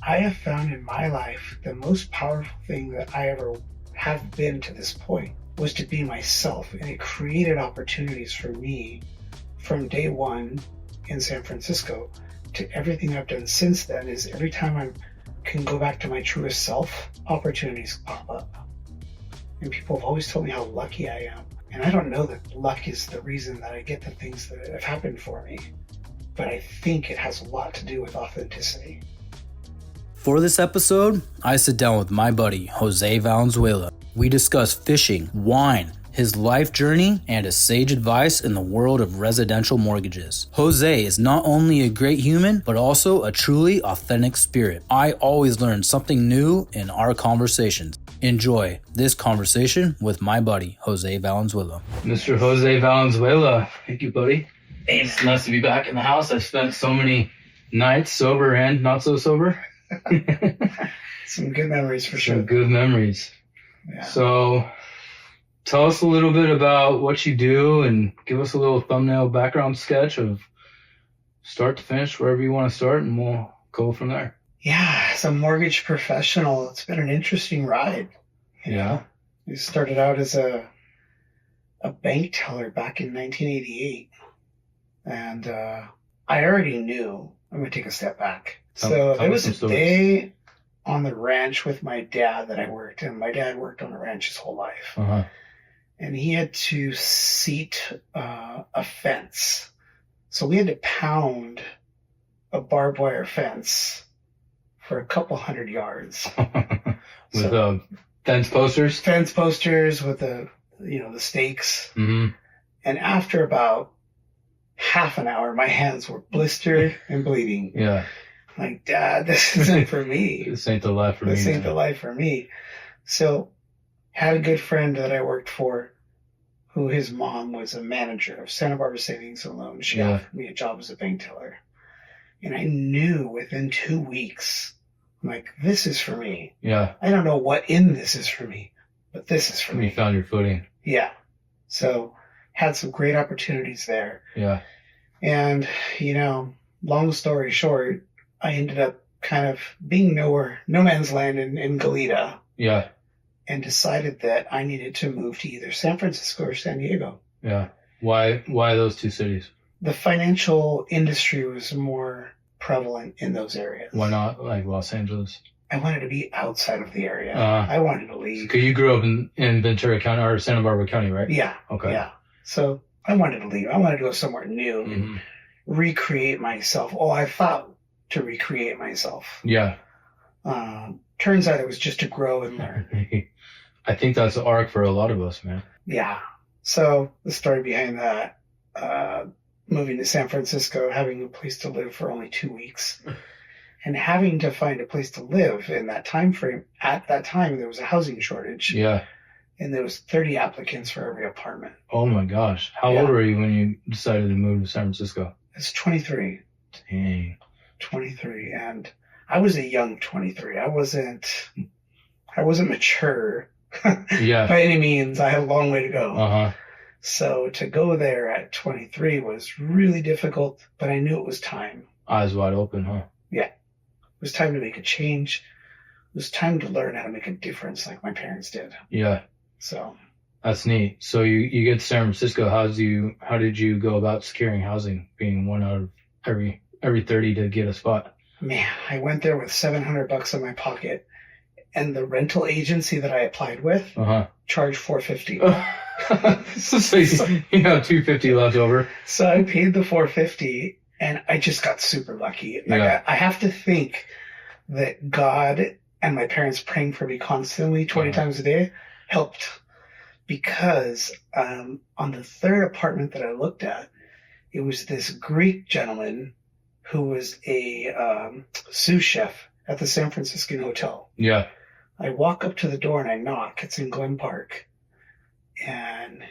I have found in my life the most powerful thing that I ever have been to this point was to be myself, and it created opportunities for me from day one in San Francisco to everything I've done since then. Is every time I can go back to my truest self, opportunities pop up. And people have always told me how lucky I am. And I don't know that luck is the reason that I get the things that have happened for me, but I think it has a lot to do with authenticity. For this episode, I sit down with my buddy, Jose Valenzuela. We discuss fishing, wine, his life journey, and his sage advice in the world of residential mortgages. Jose is not only a great human, but also a truly authentic spirit. I always learn something new in our conversations. Enjoy this conversation with my buddy, Jose Valenzuela. Mr. Jose Valenzuela. Thank you, buddy. It's nice to be back in the house. I've spent so many nights sober and not so sober. Some good memories for sure. Some good memories. Yeah. So tell us a little bit about what you do and give us a little thumbnail background sketch of start to finish, wherever you want to start, and we'll go from there. Yeah, as a mortgage professional, it's been an interesting ride. You know? I started out as a bank teller back in 1988. And I already knew. I'm going to take a step back. So there was a day on the ranch with my dad that I worked, and my dad worked on the ranch his whole life. Uh-huh. And he had to seat a fence. So we had to pound a barbed wire fence for a couple 100 yards. With fence posters? Fence posters with the stakes. Mm-hmm. And after about half an hour, my hands were blistered and bleeding. Yeah. Like, Dad, this isn't for me. This ain't the life for me. This ain't the life for me. So, had a good friend that I worked for who his mom was a manager of Santa Barbara Savings and Loan. She offered me a job as a bank teller. And I knew within 2 weeks, I'm like, this is for me. Yeah. I don't know what in this is for me, but this is for me. You found your footing. Yeah. So, had some great opportunities there. Yeah. And, long story short, I ended up kind of being no man's land in Goleta. Yeah. And decided that I needed to move to either San Francisco or San Diego. Yeah. Why those two cities? The financial industry was more prevalent in those areas. Why not like Los Angeles? I wanted to be outside of the area. I wanted to leave. Because you grew up in Ventura County or Santa Barbara County, right? Yeah. Okay. Yeah. So I wanted to leave. I wanted to go somewhere new and recreate myself. Oh, I thought to recreate myself. Yeah. Turns out it was just to grow and learn. I think that's the arc for a lot of us, man. Yeah. So the story behind that, moving to San Francisco, having a place to live for only 2 weeks, and having to find a place to live in that time frame. At that time, there was a housing shortage. Yeah. And there was 30 applicants for every apartment. Oh my gosh. How old were you when you decided to move to San Francisco? It's 23. Dang. 23. And I was a young 23. I wasn't mature by any means. I had a long way to go. Uh-huh. So to go there at 23 was really difficult, but I knew it was time. Eyes wide open, huh? Yeah. It was time to make a change. It was time to learn how to make a difference like my parents did. Yeah. So that's neat. So you get to San Francisco. How did you go about securing housing, being one out of every 30 to get a spot? Man, I went there with $700 in my pocket, and the rental agency that I applied with charged $450. So you have $250 left over. So I paid the $450, and I just got super lucky. I have to think that God and my parents praying for me constantly 20 times a day helped, because on the third apartment that I looked at, it was this Greek gentleman who was a sous chef at the San Franciscan Hotel. Yeah. I walk up to the door and I knock. It's in Glen Park. And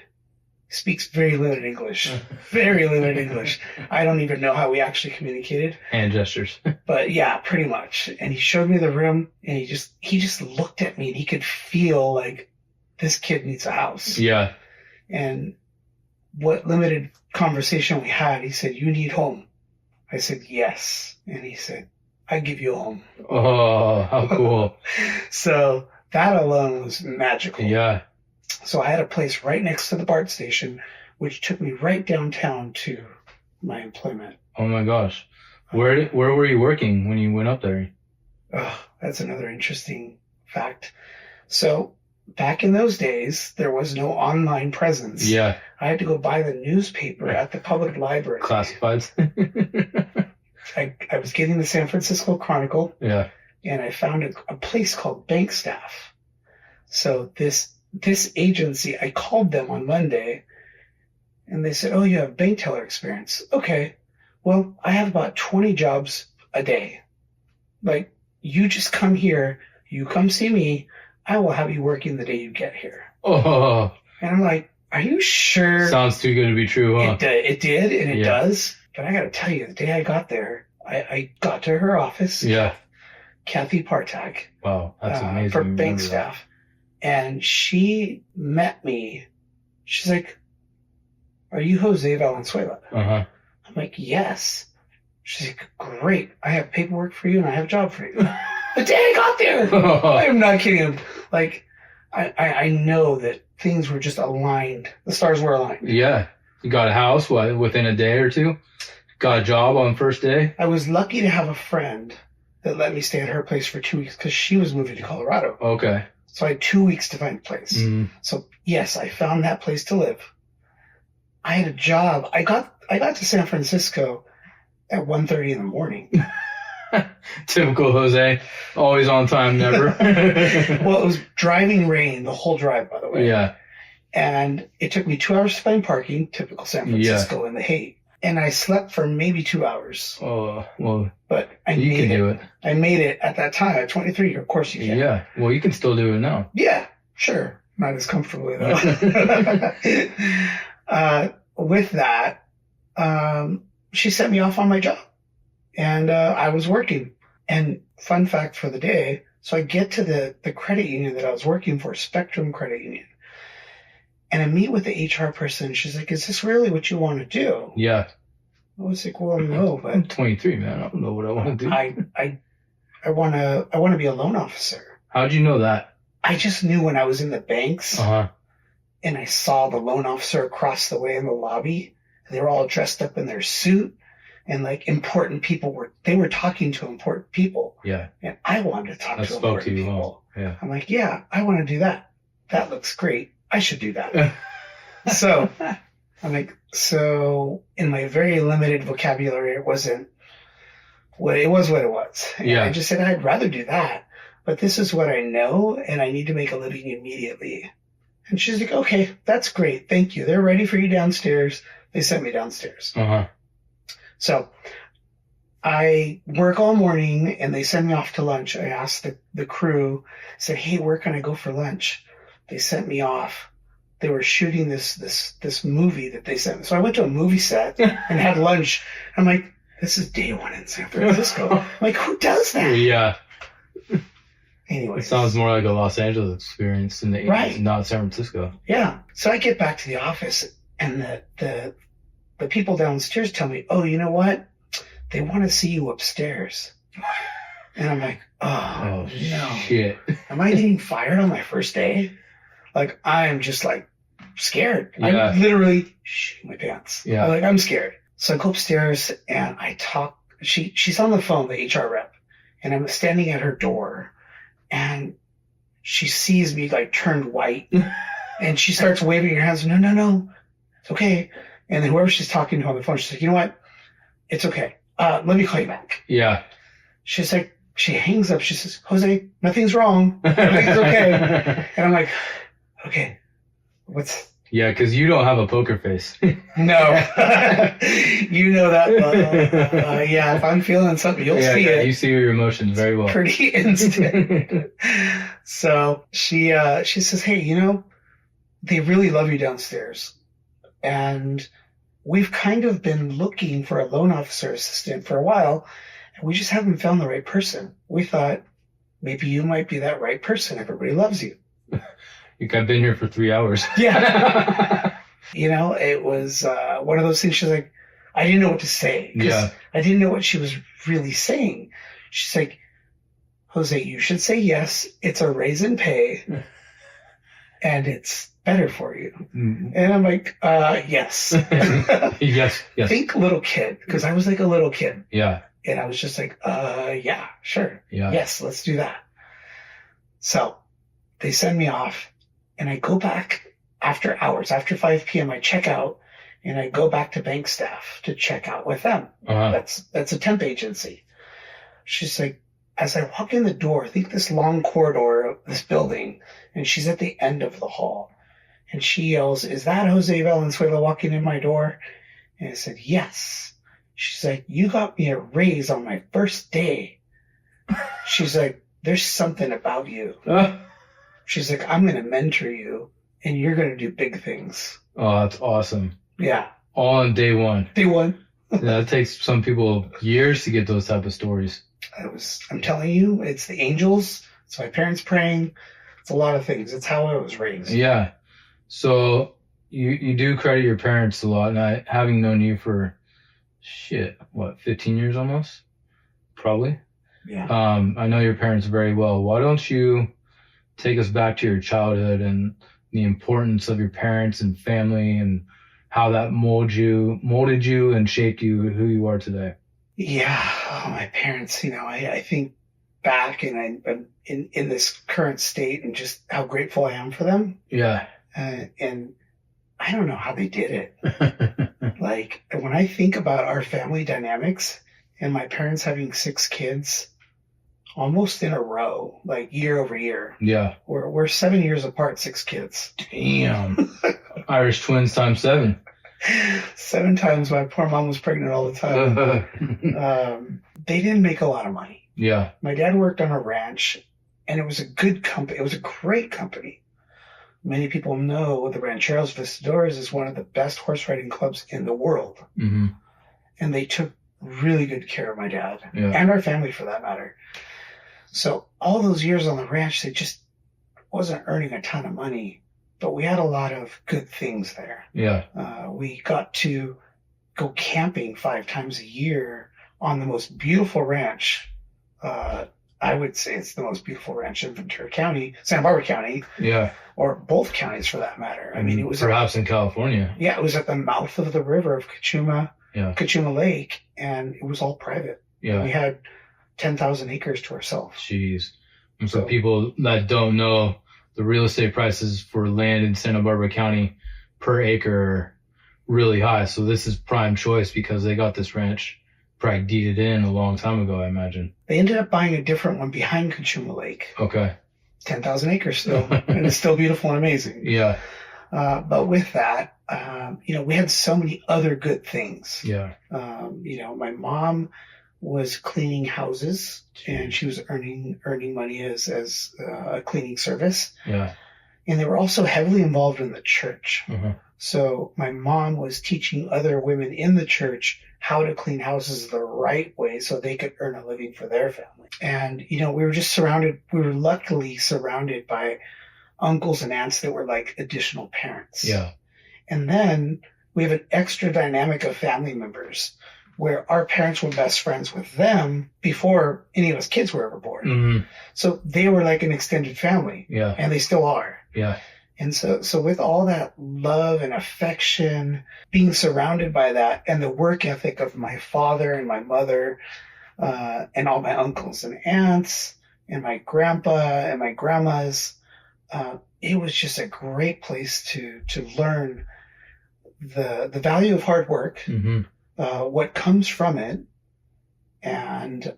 he speaks very limited English. Very limited English. I don't even know how we actually communicated. Hand gestures. But yeah, pretty much. And he showed me the room, and he just looked at me, and he could feel like this kid needs a house. Yeah. And what limited conversation we had, he said, "You need home." I said, "Yes." And he said, I'd give you a home. Oh, how cool. So that alone was magical. Yeah. So I had a place right next to the BART station, which took me right downtown to my employment. Oh my gosh. Where were you working when you went up there? Oh, that's another interesting fact. So back in those days, there was no online presence. Yeah. I had to go buy the newspaper at the public library. Classifieds. I was getting the San Francisco Chronicle. Yeah. And I found a place called Bank Staff. So this agency, I called them on Monday, and they said, oh, you have bank teller experience. Okay. Well, I have about 20 jobs a day. Like, you just come here, you come see me, I will have you working the day you get here. Oh. And I'm like, are you sure? Sounds too good to be true, huh? It did, and it does. But I got to tell you, the day I got there, I got to her office. Yeah. Kathy Partak. Wow, that's amazing. For bank staff. And she met me. She's like, are you Jose Valenzuela? Uh-huh. I'm like, yes. She's like, great. I have paperwork for you and I have a job for you. The day I got there. I am not kidding. Like, I know that things were just aligned. The stars were aligned. Yeah. You got a house, within a day or two? Got a job on first day? I was lucky to have a friend that let me stay at her place for 2 weeks because she was moving to Colorado. Okay. So I had 2 weeks to find a place. Mm. So yes, I found that place to live. I had a job. I got to San Francisco at 1:30 in the morning. Typical Jose. Always on time, never. Well, it was driving rain the whole drive, by the way. Yeah. And it took me 2 hours to find parking, typical San Francisco in the heat. And I slept for maybe 2 hours. Oh, well. But you can do it. I made it at that time. At 23, of course you can. Yeah. Well, you can still do it now. Yeah, sure. Not as comfortably, though. With that, she sent me off on my job. And I was working. And fun fact for the day, so I get to the credit union that I was working for, Spectrum Credit Union. And I meet with the HR person. She's like, is this really what you want to do? Yeah. I was like, well, no, but I'm 23, man. I don't know what I want to do. I want to be a loan officer. How'd you know that? I just knew when I was in the banks and I saw the loan officer across the way in the lobby. They were all dressed up in their suit and like important people were talking to important people. Yeah. And I wanted to talk to important people. Yeah. I'm like, yeah, I want to do that. That looks great. I should do that. So I'm like, so in my very limited vocabulary, it wasn't what it was. And yeah. I just said, I'd rather do that, but this is what I know and I need to make a living immediately. And she's like, okay, that's great. Thank you. They're ready for you downstairs. They sent me downstairs. So I work all morning and they send me off to lunch. I asked the crew, said, hey, where can I go for lunch? They sent me off. They were shooting this movie that they sent me. So I went to a movie set and had lunch. I'm like, this is day one in San Francisco. I'm like, who does that? Yeah. Anyway. It sounds more like a Los Angeles experience in the 80s, right. Not San Francisco. Yeah. So I get back to the office and the people downstairs tell me, oh, you know what? They want to see you upstairs. And I'm like, oh no. Shit. Am I getting fired on my first day? Like, I'm just like scared. Yeah. I'm literally shitting my pants. Yeah. I'm scared. So I go upstairs and I talk. She's on the phone, the HR rep, and I'm standing at her door and she sees me like turned white and she starts waving her hands. No. It's okay. And then whoever she's talking to on the phone, she's like, you know what? It's okay. Let me call you back. Yeah. She's like, she hangs up. She says, Jose, nothing's wrong. Everything's okay. And I'm like, okay, Yeah, because you don't have a poker face. No. You know that. Yeah, if I'm feeling something, you'll see it. You see your emotions very well. Pretty instant. So she says, hey, you know, they really love you downstairs. And we've kind of been looking for a loan officer assistant for a while, and we just haven't found the right person. We thought maybe you might be that right person. Everybody loves you. I've been here for 3 hours. Yeah. You know, it was one of those things. She's like, I didn't know what to say. Yeah. I didn't know what she was really saying. She's like, Jose, you should say yes. It's a raise in pay and it's better for you. Mm-hmm. And I'm like, yes. Yes. Think little kid, because I was like a little kid. Yeah. And I was just like, yeah, sure. Yeah. Yes, let's do that. So they send me off and I go back after hours, after 5 p.m. I check out and I go back to bank staff to check out with them. That's a temp agency. She's like, as I walk in the door, I think this long corridor of this building, and she's at the end of the hall. And she yells, is that Jose Valenzuela walking in my door? And I said, yes. She's like, you got me a raise on my first day. She's like, there's something about you. She's like, I'm going to mentor you, and you're going to do big things. Oh, that's awesome. Yeah. All on day one. Day one. Yeah, it takes some people years to get those type of stories. I'm telling you, it's the angels. It's my parents praying. It's a lot of things. It's how I was raised. Yeah. So you do credit your parents a lot. And having known you for 15 years almost? Probably. Yeah. I know your parents very well. Why don't you take us back to your childhood and the importance of your parents and family and how that molded you and shaped you who you are today? Yeah. Oh, my parents, I think back and I'm in this current state and just how grateful I am for them. Yeah. And I don't know how they did it. Like, when I think about our family dynamics and my parents having 6 kids almost in a row, like year over year. Yeah. We're 7 years apart, 6 kids. Damn. Irish twins times 7. 7 times. My poor mom was pregnant all the time. They didn't make a lot of money. Yeah. My dad worked on a ranch, and it was a good company. It was a great company. Many people know the Rancheros Visitadores is one of the best horse riding clubs in the world. Mm-hmm. And they took really good care of my dad and our family for that matter. So all those years on the ranch, they just wasn't earning a ton of money, but we had a lot of good things there. Yeah. We got to go camping 5 times a year on the most beautiful ranch. I would say it's the most beautiful ranch in Ventura County, Santa Barbara County. Yeah. Or both counties for that matter. I mean, it was perhaps in California. Yeah, it was at the mouth of the river of Cachuma Lake, and it was all private. Yeah. We had 10,000 acres to ourselves. Jeez. And so people that don't know, the real estate prices for land in Santa Barbara County per acre are really high. So this is prime choice because they got this ranch probably deeded in a long time ago, I imagine. They ended up buying a different one behind Cachuma Lake. Okay. 10,000 acres still, and it's still beautiful and amazing. Yeah. But with that, we had so many other good things. Yeah. My mom was cleaning houses, and she was earning money as a cleaning service. Yeah. And they were also heavily involved in the church. Uh-huh. So my mom was teaching other women in the church how to clean houses the right way so they could earn a living for their family. And, we were luckily surrounded by uncles and aunts that were like additional parents. Yeah. And then we have an extra dynamic of family members where our parents were best friends with them before any of us kids were ever born. Mm-hmm. So they were like an extended family. Yeah. And they still are. Yeah. And so with all that love and affection, being surrounded by that, and the work ethic of my father and my mother, and all my uncles and aunts, and my grandpa and my grandmas, it was just a great place to learn the value of hard work, mm-hmm. What comes from it, and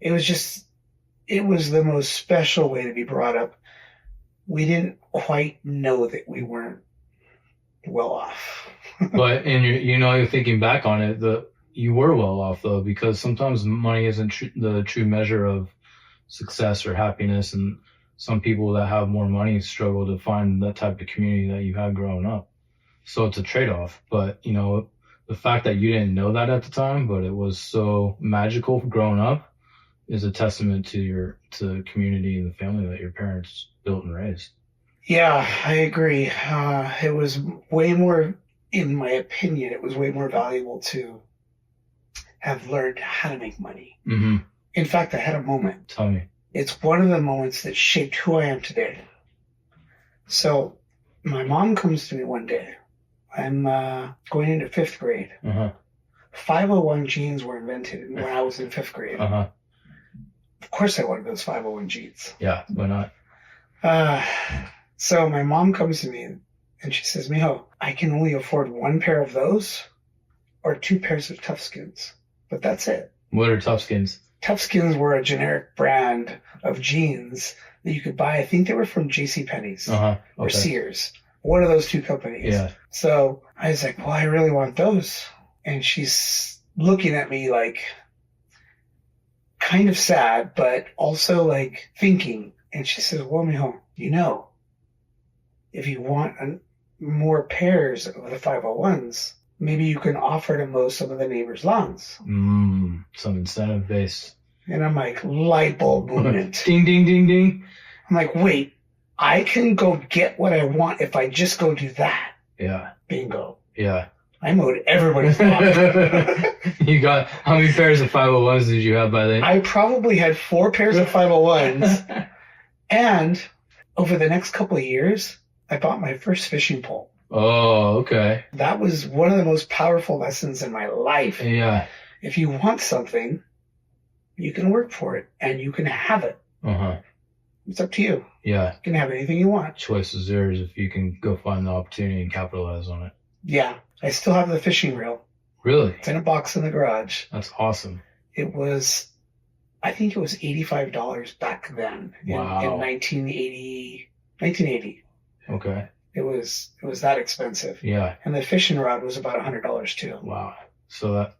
it was the most special way to be brought up. We didn't quite know that we weren't well off. But you're thinking back on it, you were well off though, because sometimes money isn't the true measure of success or happiness, and some people that have more money struggle to find that type of community that you had growing up. So it's a trade-off. But the fact that you didn't know that at the time, but it was so magical growing up, is a testament to the community and the family that your parents built and raised. Yeah, I agree. It was way more, in my opinion, it was way more valuable to have learned how to make money. Mm-hmm. In fact, I had a moment. Tell me. It's one of the moments that shaped who I am today. So my mom comes to me one day. I'm going into 5th grade. 501 jeans were invented when I was in 5th grade. Of course I wanted those 501 jeans. Yeah, why not? So my mom comes to me and she says, Mijo, I can only afford 1 pair of those or 2 pairs of Toughskins. But that's it. What are Toughskins? Toughskins were a generic brand of jeans that you could buy. I think they were from JCPenney's or Sears. One of those 2 companies. Yeah. So I was like, well, I really want those. And she's looking at me like kind of sad, but also like thinking. And she says, well, mijo, if you want more pairs of the 501s, maybe you can offer to mow some of the neighbors' lawns. Some incentive based. And I'm like, light bulb moment. Ding, ding, ding, ding. I'm like, wait, I can go get what I want if I just go do that. Yeah. Bingo. Yeah. I mowed everybody's lawn. You got, how many pairs of 501s did you have by then? I probably had 4 pairs of 501s. And over the next couple of years, I bought my first fishing pole. Oh, okay. That was one of the most powerful lessons in my life. Yeah. If you want something, you can work for it and you can have it. It's up to you. Yeah. You can have anything you want. Choice is yours if you can go find the opportunity and capitalize on it. Yeah. I still have the fishing reel. Really? It's in a box in the garage. That's awesome. I think it was $85 back then. Wow. In 1980. Okay. It was that expensive. Yeah. And the fishing rod was about $100 too. Wow. So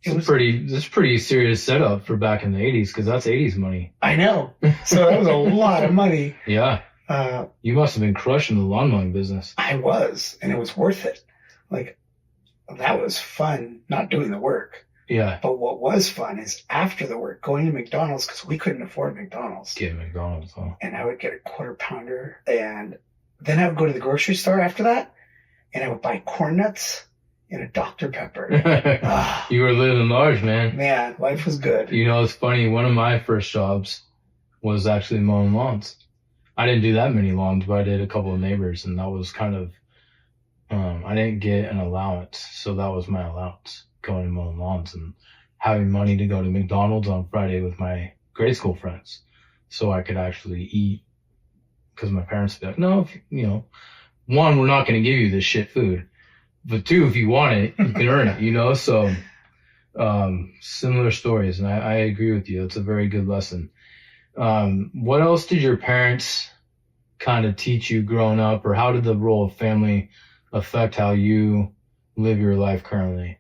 that's pretty serious setup for back in the 80s, because that's 80s money. I know. So that was a lot of money. Yeah. You must have been crushing the lawn mowing business. I was, and it was worth it. Like, that was fun, not doing the work. Yeah. But what was fun is after the work, going to McDonald's, because we couldn't afford McDonald's. Get McDonald's, huh? And I would get a quarter pounder, and then I would go to the grocery store after that, and I would buy corn nuts and a Dr. Pepper. You were living large, man. Man, life was good. It's funny. One of my first jobs was actually mowing lawns. I didn't do that many lawns, but I did a couple of neighbors, and that was kind of, I didn't get an allowance, so that was my allowance, going and mowing lawns and having money to go to McDonald's on Friday with my grade school friends so I could actually eat, because my parents would be like, no, one, we're not going to give you this shit food, but 2, if you want it, you can earn it, so similar stories, and I agree with you. It's a very good lesson. What else did your parents kind of teach you growing up, or how did the role of family affect how you live your life currently?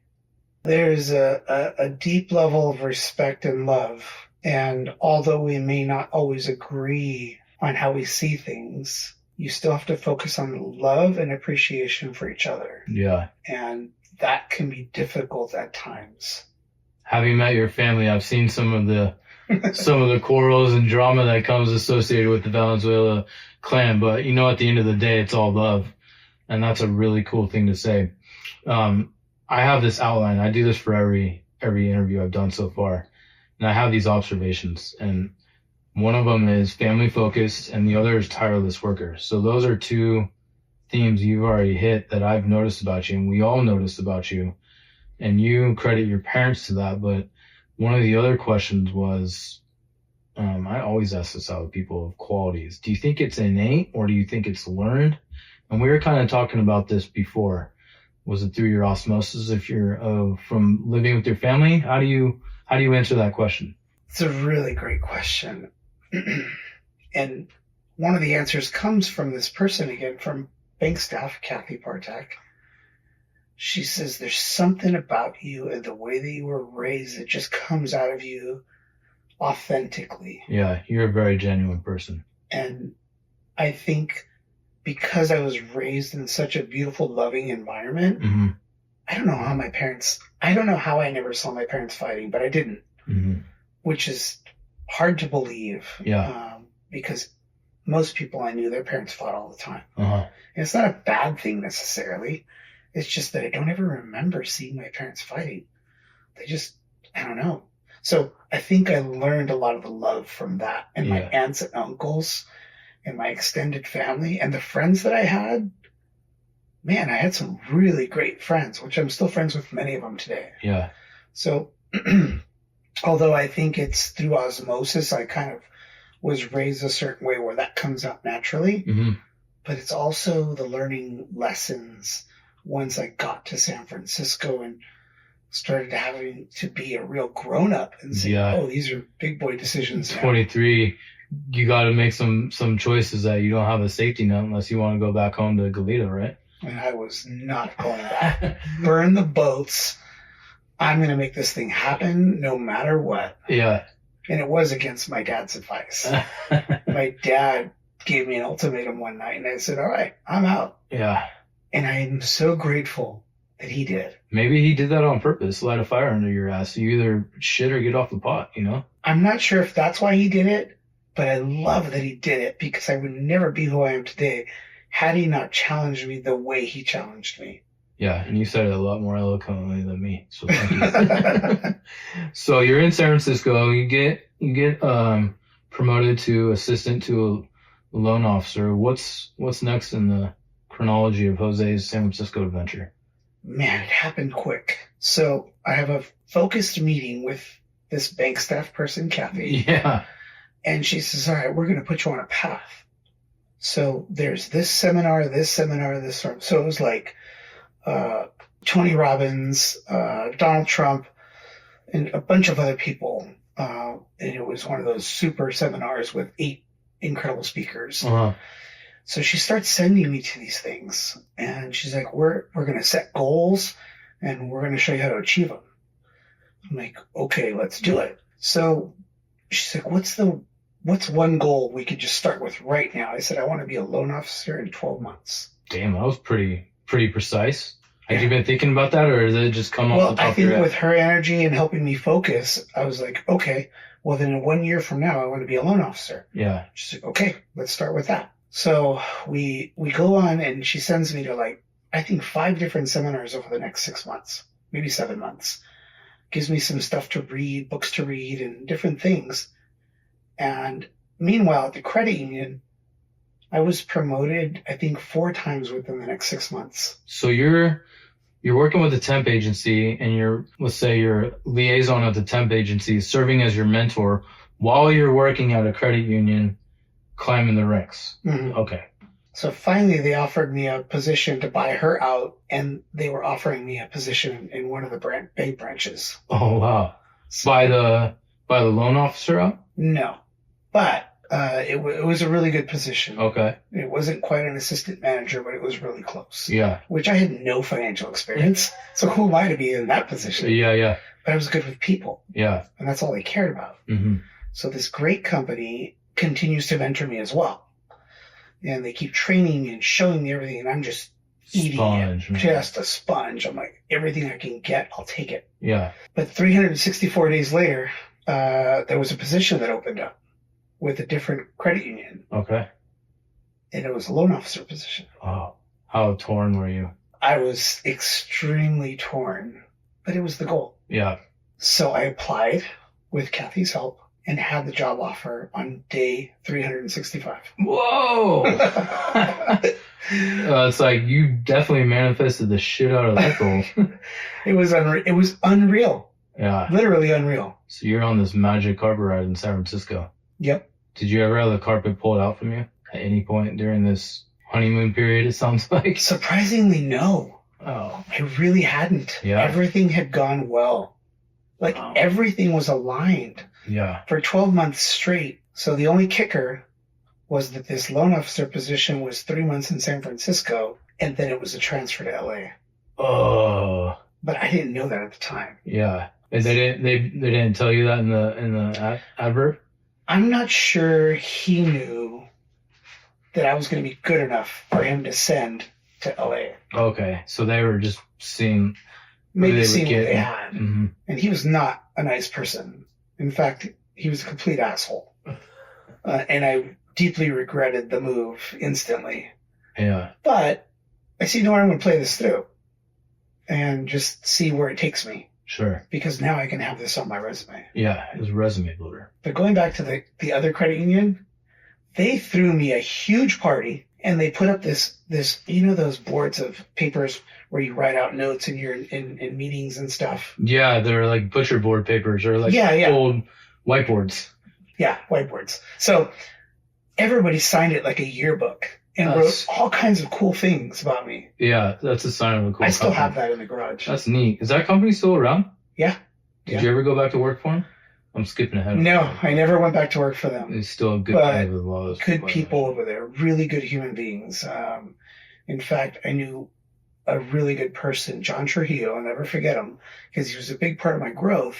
There's a deep level of respect and love. And although we may not always agree on how we see things, you still have to focus on love and appreciation for each other. Yeah. And that can be difficult at times. Having met your family, I've seen some of the quarrels and drama that comes associated with the Valenzuela clan. But at the end of the day, it's all love. And that's a really cool thing to say. I have this outline. I do this for every interview I've done so far. And I have these observations. And one of them is family focused and the other is tireless worker. So those are 2 themes you've already hit that I've noticed about you, and we all noticed about you. And you credit your parents to that. But one of the other questions was, I always ask this out of people, of qualities. Do you think it's innate or do you think it's learned? And we were kind of talking about this before. Was it through your osmosis if you're from living with your family? How do you answer that question? It's a really great question. And one of the answers comes from this person again, from bank staff, Kathy Partak. She says there's something about you and the way that you were raised that just comes out of you authentically. Yeah, you're a very genuine person. And I think because I was raised in such a beautiful, loving environment, I don't know how I never saw my parents fighting, but I didn't, which is hard to believe. Yeah. Because most people I knew, their parents fought all the time. And it's not a bad thing necessarily. It's just that I don't ever remember seeing my parents fighting. I don't know. So I think I learned a lot of the love from that and my aunts and uncles and my extended family and the friends that I had. Man, I had some really great friends, which I'm still friends with many of them today. Yeah. So although I think it's through osmosis, I kind of was raised a certain way where that comes out naturally. Mm-hmm. But it's also the learning lessons once I got to San Francisco and started having to be a real grown-up and say, oh, these are big boy decisions. 23, you got to make some choices that you don't have a safety net unless you want to go back home to Goleta, right? And I was not going back. Burn the boats. I'm going to make this thing happen no matter what. Yeah. And it was against my dad's advice. My dad gave me an ultimatum one night, and I said, all right, I'm out. Yeah. And I am so grateful that he did. Maybe he did that on purpose, light a fire under your ass. You either shit or get off the pot, you know? I'm not sure if that's why he did it, but I love that he did it because I would never be who I am today had he not challenged me the way he challenged me. Yeah, and you said it a lot more eloquently than me, so thank you. So you're in San Francisco. You get promoted to assistant to a loan officer. What's next in the chronology of Jose's San Francisco adventure? Man, it happened quick. So I have a focused meeting with this bank staff person, Kathy. Yeah. And she says, all right, we're going to put you on a path. So there's this seminar, this seminar, this seminar. So it was like Tony Robbins, Donald Trump, and a bunch of other people. And it was one of those super seminars with 8 incredible speakers. Uh-huh. So she starts sending me to these things, and she's like, we're going to set goals, and we're going to show you how to achieve them. I'm like, okay, let's do it. So she's like, what's one goal we could just start with right now? I said, I want to be a loan officer in 12 months. Damn, that was pretty precise. Had you been thinking about that, or did it just come off the top of your head? Well, I think with her energy and helping me focus, I was like, okay, well then in 1 year from now, I want to be a loan officer. Yeah. She's like, okay, let's start with that. So we go on, and she sends me to I think 5 different seminars over the next 6 months, maybe 7 months. Gives me some stuff to read, books to read, and different things. And meanwhile, at the credit union, I was promoted, I think, 4 times within the next 6 months. So you're working with a temp agency, and let's say your liaison at the temp agency, serving as your mentor while you're working at a credit union, climbing the ranks. Mm-hmm. Okay. So finally, they offered me a position to buy her out, and they were offering me a position in one of the bank branches. Oh wow! By the loan officer out? No, but it was a really good position. Okay. It wasn't quite an assistant manager, but it was really close. Yeah. Which I had no financial experience, so who am I to be in that position? Yeah. But I was good with people. Yeah. And that's all they cared about. Mm-hmm. So this great company continues to mentor me as well. And they keep training me and showing me everything, and I'm just eating it. Just a sponge. I'm like, everything I can get, I'll take it. Yeah. But 364 days later, there was a position that opened up with a different credit union. Okay. And it was a loan officer position. Oh, how torn were you? I was extremely torn, but it was the goal. Yeah. So I applied with Kathy's help and had the job offer on day 365. Whoa! It's like you definitely manifested the shit out of that goal. It was unreal. Yeah. Literally unreal. So you're on this magic carpet ride in San Francisco. Yep. Did you ever have the carpet pulled out from you at any point during this honeymoon period, it sounds like? Surprisingly, no. Oh. I really hadn't. Yeah. Everything had gone well. Everything was aligned. Yeah. For 12 months straight. So the only kicker was that this loan officer position was 3 months in San Francisco, and then it was a transfer to LA. Oh. But I didn't know that at the time. Yeah. And they didn't tell you that in the advert? I'm not sure he knew that I was going to be good enough for him to send to LA. Okay. So they were just seeing what they had. Mm-hmm. And he was not a nice person. In fact, he was a complete asshole. And I deeply regretted the move instantly. Yeah. But I see no, I'm going to play this through and just see where it takes me. Sure. Because now I can have this on my resume. Yeah, it was a resume builder. But going back to the other credit union, they threw me a huge party, and they put up this those boards of papers where you write out notes in your in meetings and stuff. Yeah, they're like butcher board papers or like old whiteboards. Yeah, whiteboards. So everybody signed it like a yearbook and wrote all kinds of cool things about me. Yeah, that's a sign of a cool I still company. have that in the garage. That's neat. Is that company still around? Yeah. Did you ever go back to work for them? I'm skipping ahead. No, I never went back to work for them. It's still a good good people over there, really good human beings. In fact, I knew a really good person, John Trujillo. I'll never forget him because he was a big part of my growth,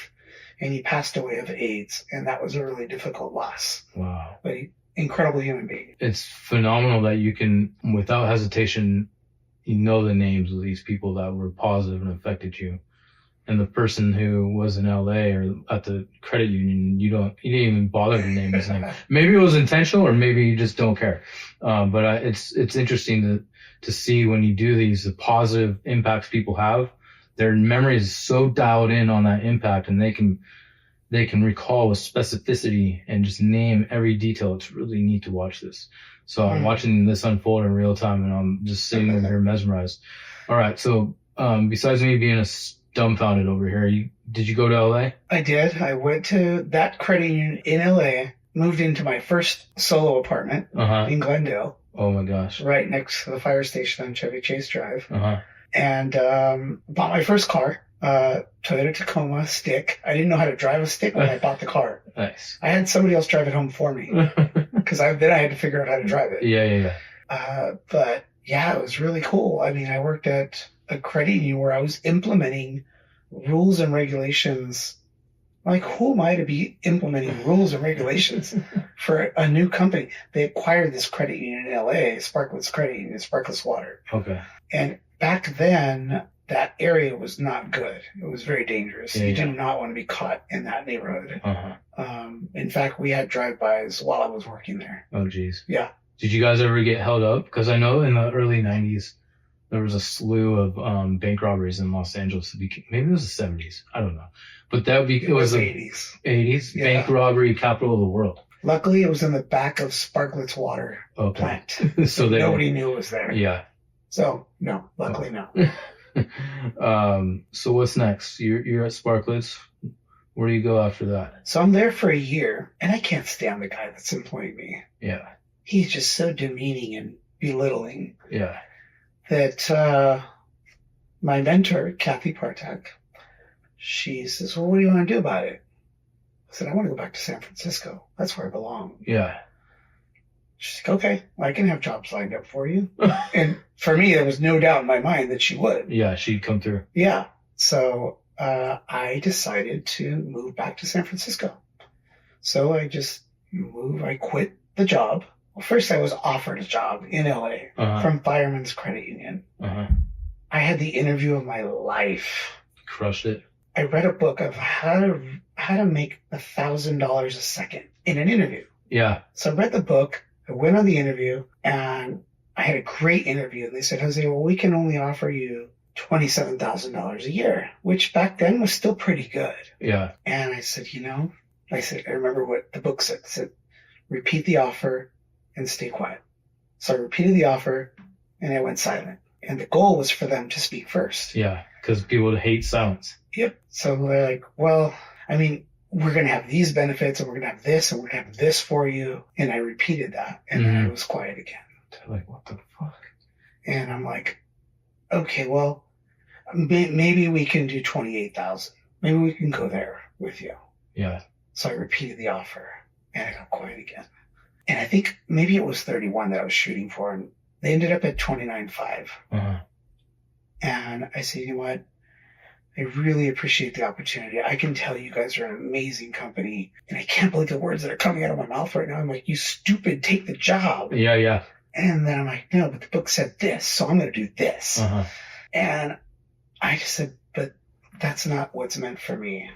and he passed away of AIDS, and that was a really difficult loss. Wow. But incredible human being. It's phenomenal that you can, without hesitation, you know the names of these people that were positive and affected you. And the person who was in LA or at the credit union, you didn't even bother to name his name. Maybe it was intentional, or maybe you just don't care. But it's interesting to see when you do these, the positive impacts people have. Their memory is so dialed in on that impact, and they can recall with specificity and just name every detail. It's really neat to watch this. So I'm watching this unfold in real time, and I'm just sitting over here mesmerized. All right. So besides me being dumbfounded over here, did you go to LA? I did. I went to that credit union in LA, moved into my first solo apartment in Glendale. Oh my gosh. Right next to the fire station on Chevy Chase Drive. And bought my first car, Toyota Tacoma stick. I didn't know how to drive a stick when I bought the car. Nice. I had somebody else drive it home for me because then I had to figure out how to drive it. Yeah. But yeah, it was really cool. I mean, I worked at a credit union where I was implementing rules and regulations. Like, who am I to be implementing rules and regulations for a new company? They acquired this credit union in LA, Sparklets Credit Union, Sparklets Water. Okay. And back then, that area was not good. It was very dangerous. You did not want to be caught in that neighborhood. In fact, we had drive-bys while I was working there. Oh, geez. Yeah. Did you guys ever get held up? Because I know in the early 90s, there was a slew of bank robberies in Los Angeles. Maybe it was the 70s. I don't know. But it was the 80s. 80s? Yeah. Bank robbery capital of the world. Luckily, it was in the back of Sparklets Water plant. So nobody knew it was there. Yeah. So, no. Luckily, no. So what's next? You're at Sparklets. Where do you go after that? So I'm there for a year, and I can't stand the guy that's employing me. Yeah. He's just so demeaning and belittling. Yeah. That my mentor, Kathy Partak, she says, well, what do you want to do about it? I said, I want to go back to San Francisco. That's where I belong. Yeah. She's like, okay, I can have jobs lined up for you. And for me, there was no doubt in my mind that she would. Yeah, she'd come through. Yeah. So I decided to move back to San Francisco. So I just moved. I quit the job. Well, first I was offered a job in LA from Fireman's Credit Union. I had the interview of my life. Crushed it. I read a book of how to make $1,000 a second in an interview. Yeah. So I read the book. I went on the interview, and I had a great interview. And they said, Jose, well, we can only offer you $27,000 a year, which back then was still pretty good. Yeah. And I said, I remember what the book said. It said, repeat the offer and stay quiet. So I repeated the offer, and I went silent. And the goal was for them to speak first. Yeah, because people hate silence. Yep. So they're like, well, I mean, we're going to have these benefits, and we're going to have this, and we're going to have this for you. And I repeated that, and then I was quiet again. They're like, what the fuck? And I'm like, okay, well, maybe we can do 28,000. Maybe we can go there with you. Yeah. So I repeated the offer, and I got quiet again. And I think maybe it was 31 that I was shooting for, and they ended up at 29.5. And I said, you know what? I really appreciate the opportunity. I can tell you guys are an amazing company, and I can't believe the words that are coming out of my mouth right now. I'm like, you stupid, take the job. Yeah. And then I'm like, no, but the book said this, so I'm going to do this. And I just said, but that's not what's meant for me.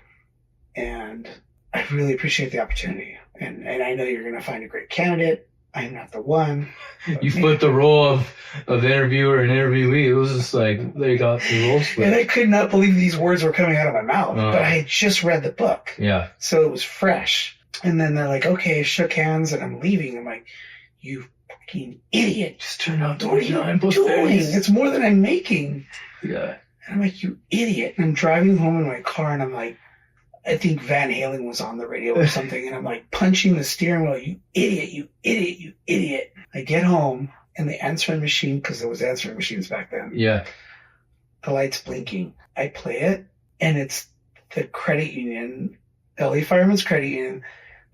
And I really appreciate the opportunity. And I know you're going to find a great candidate. I'm not the one. You flipped the role of interviewer and interviewee. It was just like they got the roles flipped. And I could not believe these words were coming out of my mouth. But I had just read the book. Yeah. So it was fresh. And then they're like, okay, shook hands, and I'm leaving. I'm like, you fucking idiot. Just turn out What are you doing? It's more than I'm making. Yeah. And I'm like, you idiot. And I'm driving home in my car, and I'm like, I think Van Halen was on the radio or something, and I'm like punching the steering wheel, you idiot, you idiot, you idiot. I get home, and the answering machine, because there was answering machines back then. Yeah. The light's blinking. I play it, and it's the credit union, LA Fireman's Credit Union.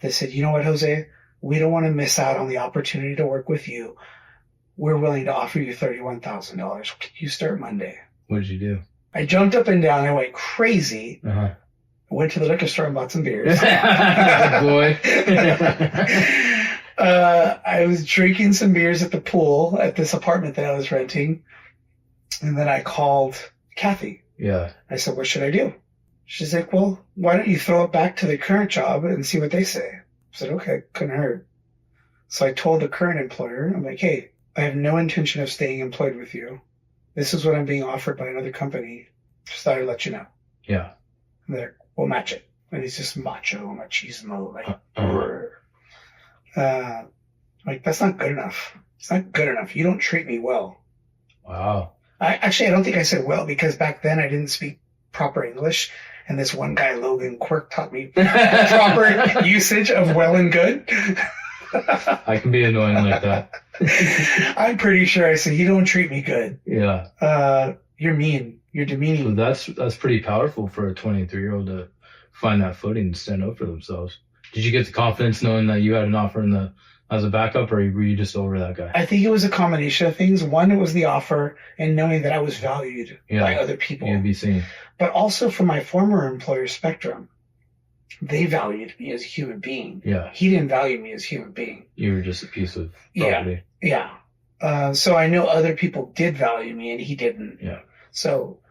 They said, you know what, Jose? We don't want to miss out on the opportunity to work with you. We're willing to offer you $31,000. Can you start Monday? What did you do? I jumped up and down. I went crazy. Uh-huh. I went to the liquor store and bought some beers. Boy. I was drinking some beers at the pool at this apartment that I was renting. And then I called Kathy. Yeah. I said, what should I do? She's like, well, why don't you throw it back to the current job and see what they say? I said, okay, couldn't hurt. So I told the current employer, I'm like, hey, I have no intention of staying employed with you. This is what I'm being offered by another company. Just thought I'd let you know. Yeah. And they're like, we'll match it. And he's just macho, machismo, like, like, that's not good enough. It's not good enough. You don't treat me well. Wow. I don't think I said well, because back then I didn't speak proper English. And this one guy, Logan Quirk, taught me proper usage of well and good. I can be annoying like that. I'm pretty sure I said, you don't treat me good. Yeah. You're mean. You're demeaning. So that's pretty powerful for a 23-year-old to find that footing and stand up for themselves. Did you get the confidence knowing that you had an offer as a backup, or were you just over that guy? I think it was a combination of things. One, it was the offer and knowing that I was valued by other people. You'd be seen. But also from my former employer, Spectrum, they valued me as a human being. Yeah. He didn't value me as a human being. You were just a piece of property. Yeah. So I know other people did value me and he didn't. Yeah. So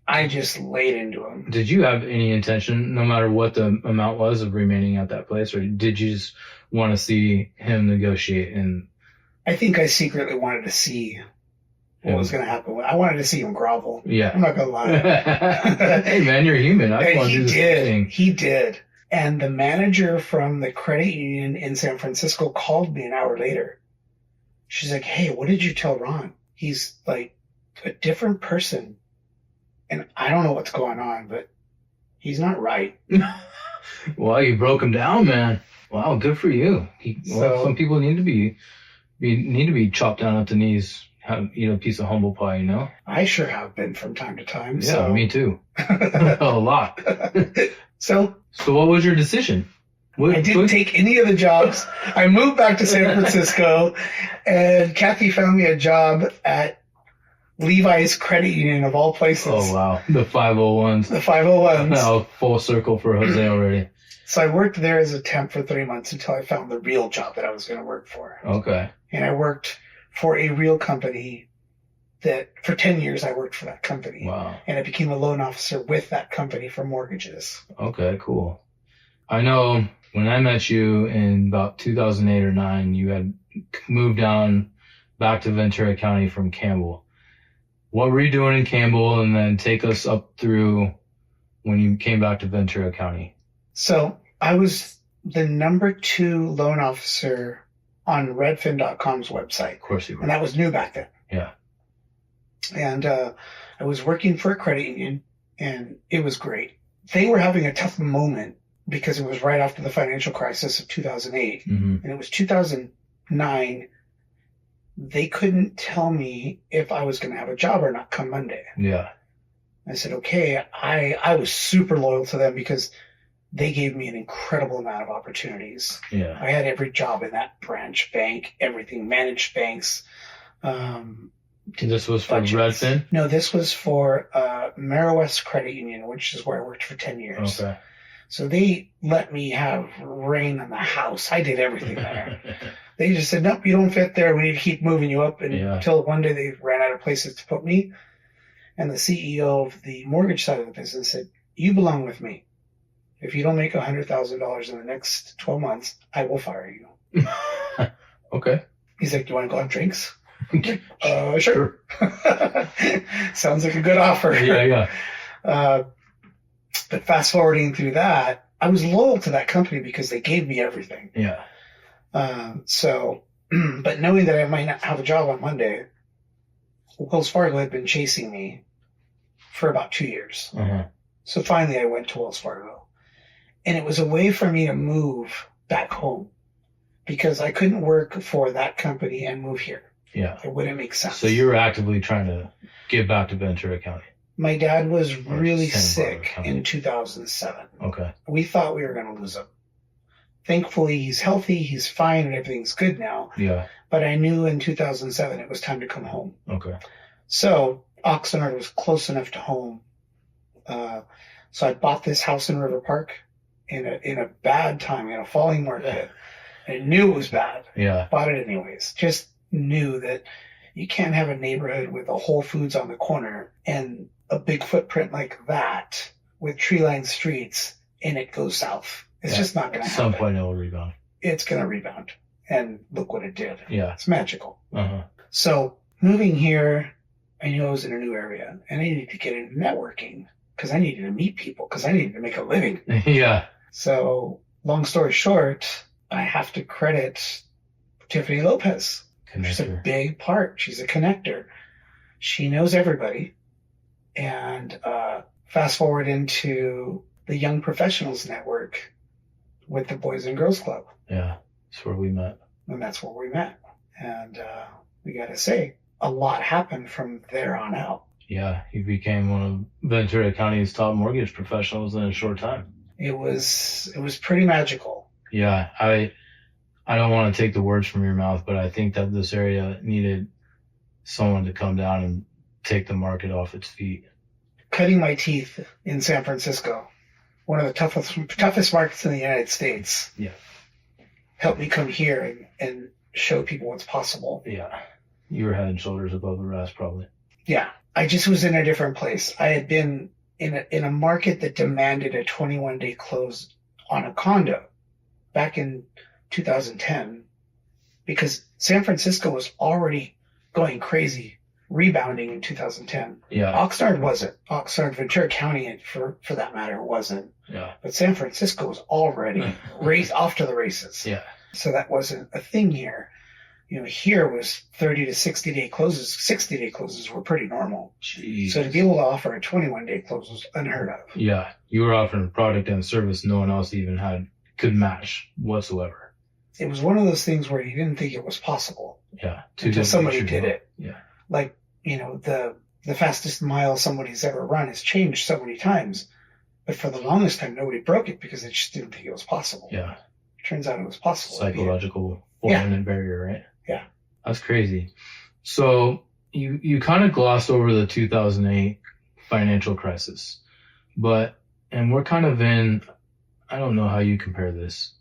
I just laid into him. Did you have any intention, no matter what the amount was, of remaining at that place, or did you just want to see him negotiate? And I think I secretly wanted to see what was going to happen. I wanted to see him grovel. Yeah. I'm not going to lie. Hey, man, you're human. I want to do this thing. He did. And the manager from the credit union in San Francisco called me an hour later. She's like, hey, what did you tell Ron? He's like a different person. And I don't know what's going on, but he's not right. Well, you broke him down, man. Wow, good for you. Some people need to be chopped down at the knees, eat a piece of humble pie, you know? I sure have been from time to time. Yeah, so. Me too. A lot. So what was your decision? I didn't take any of the jobs. I moved back to San Francisco, and Kathy found me a job at Levi's Credit Union, of all places. Oh, wow. The 501s. The 501s. Oh, full circle for Jose already. So I worked there as a temp for 3 months until I found the real job that I was going to work for. Okay. And I worked for a real company that for 10 years I worked for that company. Wow. And I became a loan officer with that company for mortgages. Okay, cool. I know when I met you in about 2008 or 9, you had moved down back to Ventura County from Campbell. What were you doing in Campbell? And then take us up through when you came back to Ventura County. So I was the number 2 loan officer on Redfin.com's website. Of course you were. And that was new back then. Yeah. And I was working for a credit union, and it was great. They were having a tough moment because it was right after the financial crisis of 2008. Mm-hmm. And it was 2009. They couldn't tell me if I was going to have a job or not come Monday. Yeah. I said, okay. I was super loyal to them because they gave me an incredible amount of opportunities. Yeah. I had every job in that branch, bank, everything, managed banks. This was for Redfin? No, this was for West Credit Union, which is where I worked for 10 years. Okay. So they let me have reign on the house. I did everything there. They just said, nope, you don't fit there. We need to keep moving you up. And until one day they ran out of places to put me. And the CEO of the mortgage side of the business said, you belong with me. If you don't make $100,000 in the next 12 months, I will fire you. Okay. He's like, do you want to go have drinks? Sure. Sounds like a good offer. Yeah. But fast forwarding through that, I was loyal to that company because they gave me everything. Yeah. But knowing that I might not have a job on Monday, Wells Fargo had been chasing me for about 2 years. Uh-huh. So finally I went to Wells Fargo. And it was a way for me to move back home because I couldn't work for that company and move here. Yeah. It wouldn't make sense. So you were actively trying to give back to Ventura County. My dad was really sick in 2007. Okay. We thought we were going to lose him. Thankfully, he's healthy, he's fine, and everything's good now. Yeah. But I knew in 2007 it was time to come home. Okay. So Oxnard was close enough to home. So I bought this house in River Park in a bad time, in a falling market. I knew it was bad. Yeah. Bought it anyways. Just knew that you can't have a neighborhood with a Whole Foods on the corner and a big footprint like that with tree-lined streets and it goes south. It's just not going to happen. At some point it will rebound. It's going to rebound. And look what it did. Yeah. It's magical. Uh-huh. So moving here, I knew I was in a new area and I needed to get into networking because I needed to meet people because I needed to make a living. Yeah. So long story short, I have to credit Tiffany Lopez. Connector. She's a big part. She's a connector. She knows everybody. And fast forward into the Young Professionals Network with the Boys and Girls Club. Yeah, that's where we met. And that's where we met. And we got to say, a lot happened from there on out. Yeah, you became one of Ventura County's top mortgage professionals in a short time. It was pretty magical. Yeah, I don't want to take the words from your mouth, but I think that this area needed someone to come down and take the market off its feet. Cutting my teeth in San Francisco, one of the toughest markets in the United States. Yeah. Helped me come here and show people what's possible. Yeah. You were head and shoulders above the rest, probably. Yeah. I just was in a different place. I had been in a market that demanded a 21-day close on a condo back in 2010 because San Francisco was already going crazy, rebounding in 2010. Yeah. Oxnard wasn't. Oxnard, Ventura County, for that matter, wasn't. Yeah. But San Francisco was already off to the races. Yeah. So that wasn't a thing here. You know, here was 30 to 60-day closes. 60-day closes were pretty normal. Jeez. So to be able to offer a 21-day close was unheard of. Yeah. You were offering a product and service no one else even could match whatsoever. It was one of those things where you didn't think it was possible. Yeah. Until somebody did it. Yeah. Like, you know, the fastest mile somebody's ever run has changed so many times. But for the longest time, nobody broke it because they just didn't think it was possible. Yeah. Turns out it was possible. Psychological 4-minute barrier, right? Yeah. That's crazy. So you kind of glossed over the 2008 financial crisis, and we're kind of in, I don't know how you compare this,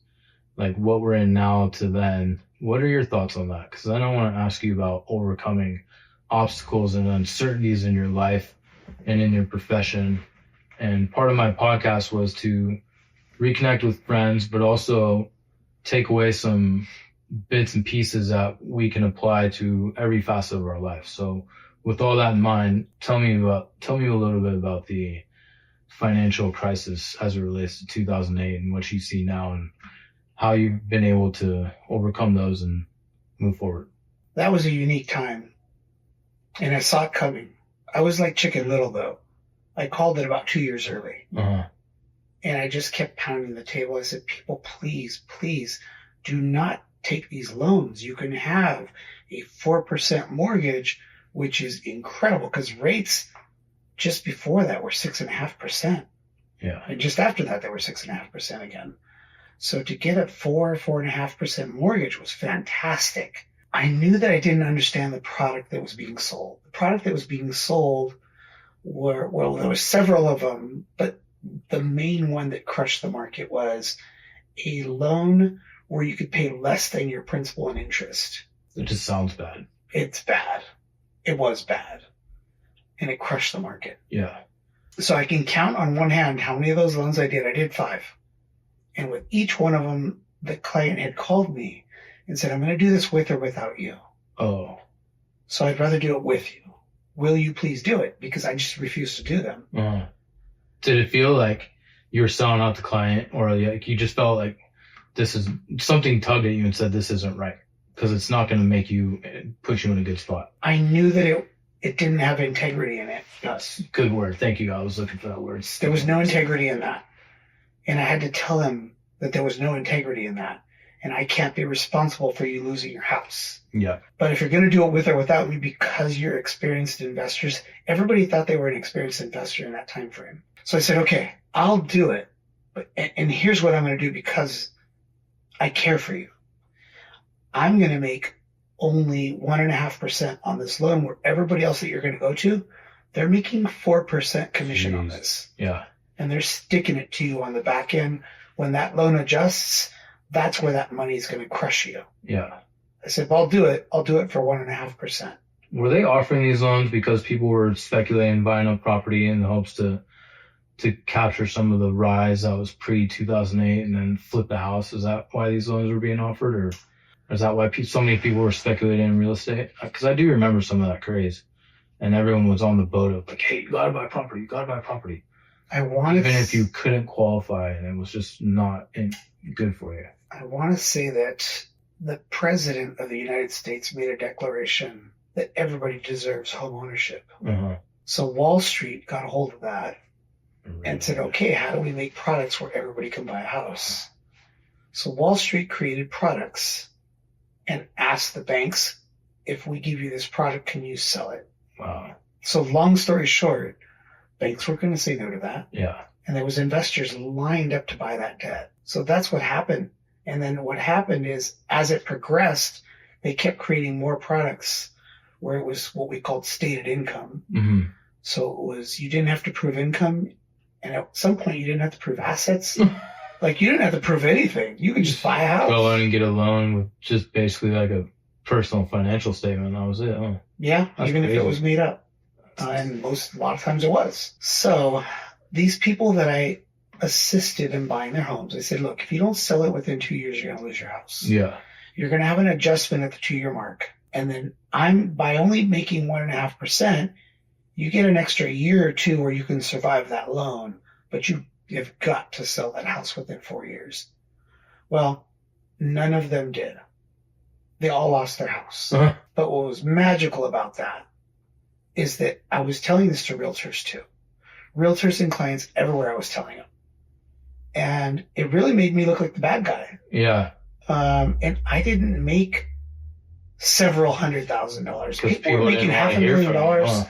like what we're in now to then. What are your thoughts on that? Because then I want to ask you about overcoming obstacles and uncertainties in your life and in your profession. And part of my podcast was to reconnect with friends, but also take away some bits and pieces that we can apply to every facet of our life. So with all that in mind, tell me a little bit about the financial crisis as it relates to 2008 and what you see now and how you've been able to overcome those and move forward. That was a unique time, and I saw it coming. I was like Chicken Little, though. I called it about 2 years early. Uh-huh. And I just kept pounding the table. I said, people, please, please do not take these loans. You can have a 4% mortgage, which is incredible because rates just before that were 6.5%. Yeah. And just after that, they were 6.5% again. So to get a 4.5% mortgage was fantastic. I knew that I didn't understand the product that was being sold. The product that was being sold there were several of them, but the main one that crushed the market was a loan where you could pay less than your principal and interest. It just sounds bad. It's bad. It was bad. And it crushed the market. Yeah. So I can count on one hand how many of those loans I did. I did 5. And with each one of them, the client had called me and said, I'm going to do this with or without you. Oh. So I'd rather do it with you. Will you please do it? Because I just refuse to do them. Did it feel like you were selling out the client, or like you just felt like this is something tugged at you and said, this isn't right? Because it's not going to make you, put you in a good spot. I knew that it didn't have integrity in it. Yes. Good word. Thank you. I was looking for that word. There was no integrity in that. And I had to tell him that there was no integrity in that. And I can't be responsible for you losing your house. Yeah. But if you're going to do it with or without me because you're experienced investors, everybody thought they were an experienced investor in that time frame. So I said, okay, I'll do it. And here's what I'm going to do because I care for you. I'm going to make only 1.5% on this loan, where everybody else that you're going to go to, they're making 4% commission on this. Yeah. And they're sticking it to you on the back end. When that loan adjusts, that's where that money is going to crush you. Yeah. I said, well, I'll do it. I'll do it for 1.5%. Were they offering these loans because people were speculating, buying up property in the hopes to capture some of the rise that was pre-2008 and then flip the house? Is that why these loans were being offered? Or is that why so many people were speculating in real estate? Because I do remember some of that craze. And everyone was on the boat of like, hey, you got to buy property. You got to buy property. Even if you couldn't qualify and it was just not good for you. I want to say that the president of the United States made a declaration that everybody deserves home ownership. So Wall Street got a hold of that and said, okay, how do we make products where everybody can buy a house? So Wall Street created products and asked the banks, if we give you this product, can you sell it? Wow. So long story short, banks were going to say no to that. Yeah. And there was investors lined up to buy that debt. So that's what happened. And then what happened is, as it progressed, they kept creating more products where it was what we called stated income. So it was, you didn't have to prove income. And at some point, you didn't have to prove assets. Like, you didn't have to prove anything. You could just buy a house. Go in and get a loan with just basically like a personal financial statement. That was it. Huh? Yeah, That's even crazy. if it was made up. And a lot of times it was. So these people that I assisted in buying their homes, I said, look, if you don't sell it within 2 years, you're going to lose your house. Yeah. You're going to have an adjustment at the 2-year mark. And then by only making 1.5%, you get an extra year or two where you can survive that loan, but you've got to sell that house within 4 years. Well, none of them did. They all lost their house. But what was magical about that is that I was telling this to realtors too. Realtors and clients everywhere, I was telling them. And it really made me look like the bad guy. Yeah. And I didn't make several $100,000. People were making $500,000.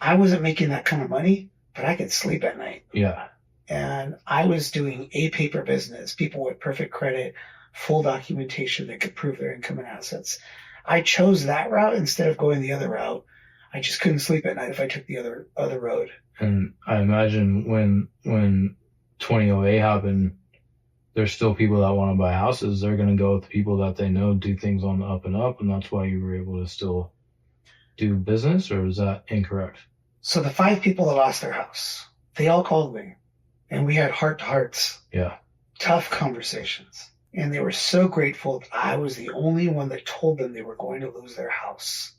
I wasn't making that kind of money, but I could sleep at night. Yeah. And I was doing a paper business. People with perfect credit, full documentation that could prove their income and assets. I chose that route instead of going the other route. I just couldn't sleep at night if I took the other road. And I imagine when 2008 happened, there's still people that want to buy houses. They're going to go with the people that they know do things on the up and up, and that's why you were able to still do business, or is that incorrect? So the 5 people that lost their house, they all called me, and we had heart-to-hearts. Yeah. Tough conversations. And they were so grateful that I was the only one that told them they were going to lose their house.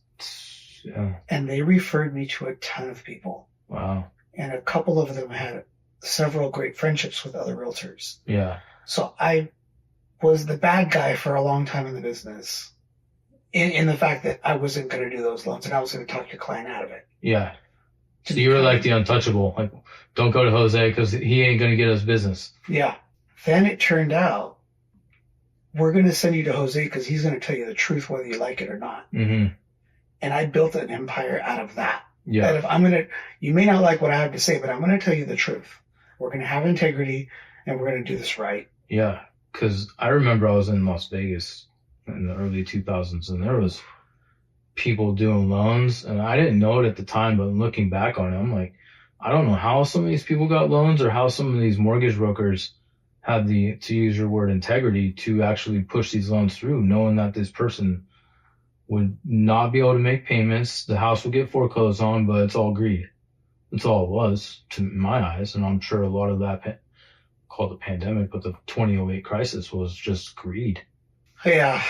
Yeah. And they referred me to a ton of people. Wow. And a couple of them had several great friendships with other realtors. Yeah. So I was the bad guy for a long time in the business, in the fact that I wasn't going to do those loans and I was going to talk your client out of it. Yeah. So you were like the untouchable. Like, don't go to Jose because he ain't going to get us business. Yeah. Then it turned out, we're going to send you to Jose because he's going to tell you the truth whether you like it or not. And I built an empire out of that. Yeah. That if you may not like what I have to say, but I'm going to tell you the truth. We're going to have integrity and we're going to do this right. Yeah. Because I remember I was in Las Vegas in the early 2000s and there was people doing loans and I didn't know it at the time, but looking back on it, I'm like, I don't know how some of these people got loans or how some of these mortgage brokers had to use your word, integrity to actually push these loans through, knowing that this person would not be able to make payments. The house would get foreclosed on, but it's all greed. That's all it was to my eyes. And I'm sure a lot of that called the pandemic, but the 2008 crisis was just greed. Yeah,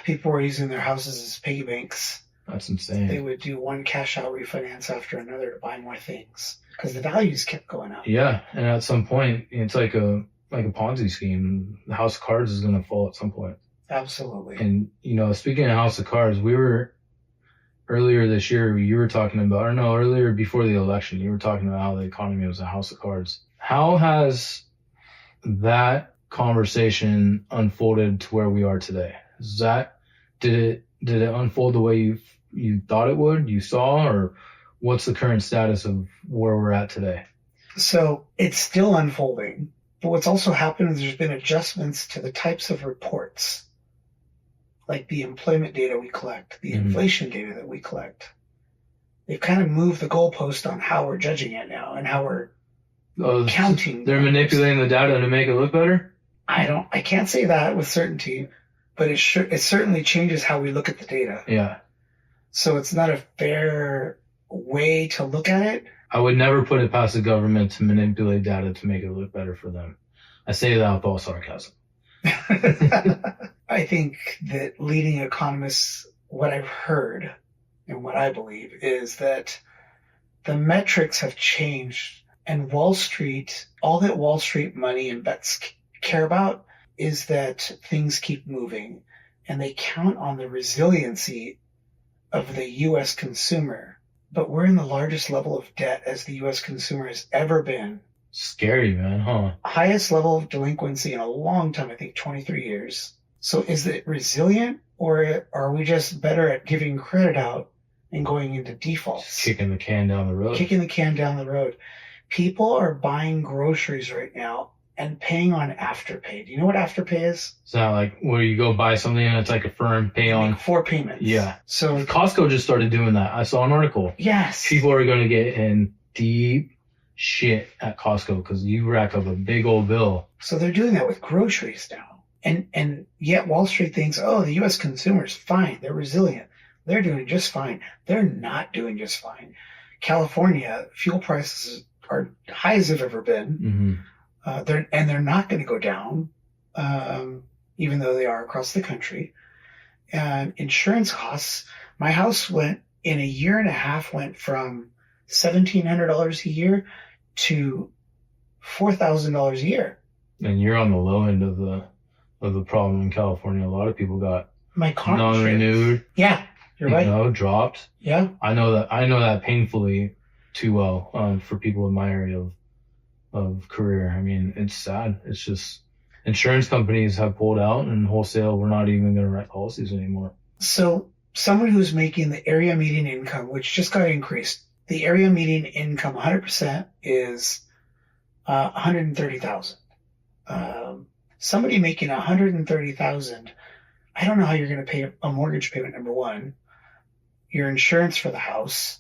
people were using their houses as piggy banks. That's insane. They would do one cash out refinance after another to buy more things because the values kept going up. Yeah, and at some point, it's like a Ponzi scheme. The house of cards is going to fall at some point. Absolutely. And, speaking of house of cards, we were earlier this year, you were talking about, or no, earlier before the election, you were talking about how the economy was a house of cards. How has that conversation unfolded to where we are today? Did it unfold the way you thought it would, you saw, or what's the current status of where we're at today? So it's still unfolding, but what's also happened is there's been adjustments to the types of reports, like the employment data we collect, the inflation data that we collect. They've kind of moved the goalpost on how we're judging it now and how we're counting. They're manipulating the data to make it look better? I can't say that with certainty, but it certainly changes how we look at the data. Yeah. So it's not a fair way to look at it. I would never put it past the government to manipulate data to make it look better for them. I say that with all sarcasm. I think that leading economists, what I've heard and what I believe is that the metrics have changed, and Wall Street, all that Wall Street money and bets care about is that things keep moving, and they count on the resiliency of the U.S. consumer. But we're in the largest level of debt as the U.S. consumer has ever been. Scary, man, huh? Highest level of delinquency in a long time, I think 23 years. So is it resilient, or are we just better at giving credit out and going into defaults? Just kicking the can down the road. Kicking the can down the road. People are buying groceries right now and paying on Afterpay. Do you know what Afterpay is? It's not like where you go buy something and it's like a firm pay on 4 payments. Yeah. So Costco just started doing that. I saw an article. Yes. People are going to get in deep shit at Costco because you rack up a big old bill. So they're doing that with groceries now. And yet Wall Street thinks, oh, the U.S. consumer's fine. They're resilient. They're doing just fine. They're not doing just fine. California, fuel prices are high as they've ever been. They're not going to go down, even though they are across the country. And insurance costs, my house went in a year and a half, went from $1,700 a year to $4,000 a year. And you're on the low end of the problem in California. A lot of people got my car non-renewed. Yeah, you're right. Dropped. Yeah. I know that painfully too well, for people in my area of career. I mean, it's sad. It's just insurance companies have pulled out, and wholesale, we're not even going to write policies anymore. So someone who's making the area median income, which just got increased, the area median income 100% is $130,000. Somebody making $130,000, I don't know how you're going to pay a mortgage payment, number one, your insurance for the house,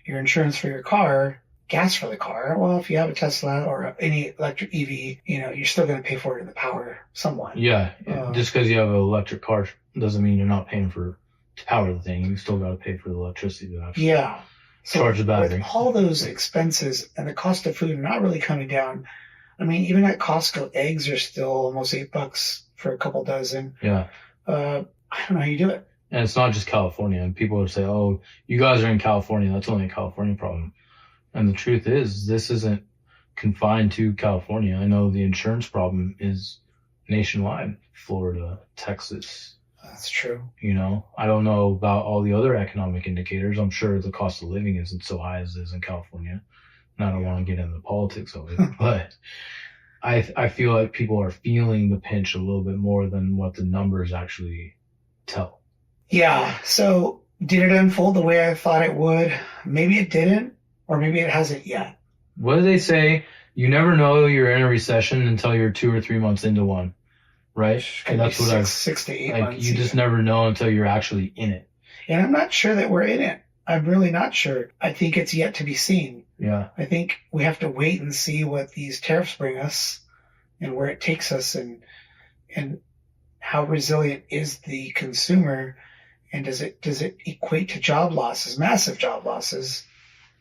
your insurance for your car, gas for the car. Well, if you have a Tesla or any electric EV, you're still going to pay for it in the power somewhat. Yeah. Just because you have an electric car doesn't mean you're not paying to power the thing. You still got to pay for the electricity to actually charge the battery. With all those expenses and the cost of food not really coming down, I mean, even at Costco, eggs are still almost $8 for a couple dozen. Yeah. I don't know how you do it. And it's not just California. And people would say, oh, you guys are in California. That's only a California problem. And the truth is, this isn't confined to California. I know the insurance problem is nationwide. Florida, Texas. That's true. I don't know about all the other economic indicators. I'm sure the cost of living isn't so high as it is in California. And I don't want to get into the politics of it, but I feel like people are feeling the pinch a little bit more than what the numbers actually tell. Yeah. So did it unfold the way I thought it would? Maybe it didn't, or maybe it hasn't yet. What do they say? You never know you're in a recession until you're 2 or 3 months into one, right? And that's what 6 to 8 months. You just never know until you're actually in it. And I'm not sure that we're in it. I'm really not sure. I think it's yet to be seen. Yeah. I think we have to wait and see what these tariffs bring us and where it takes us, and how resilient is the consumer, and does it equate to job losses, massive job losses?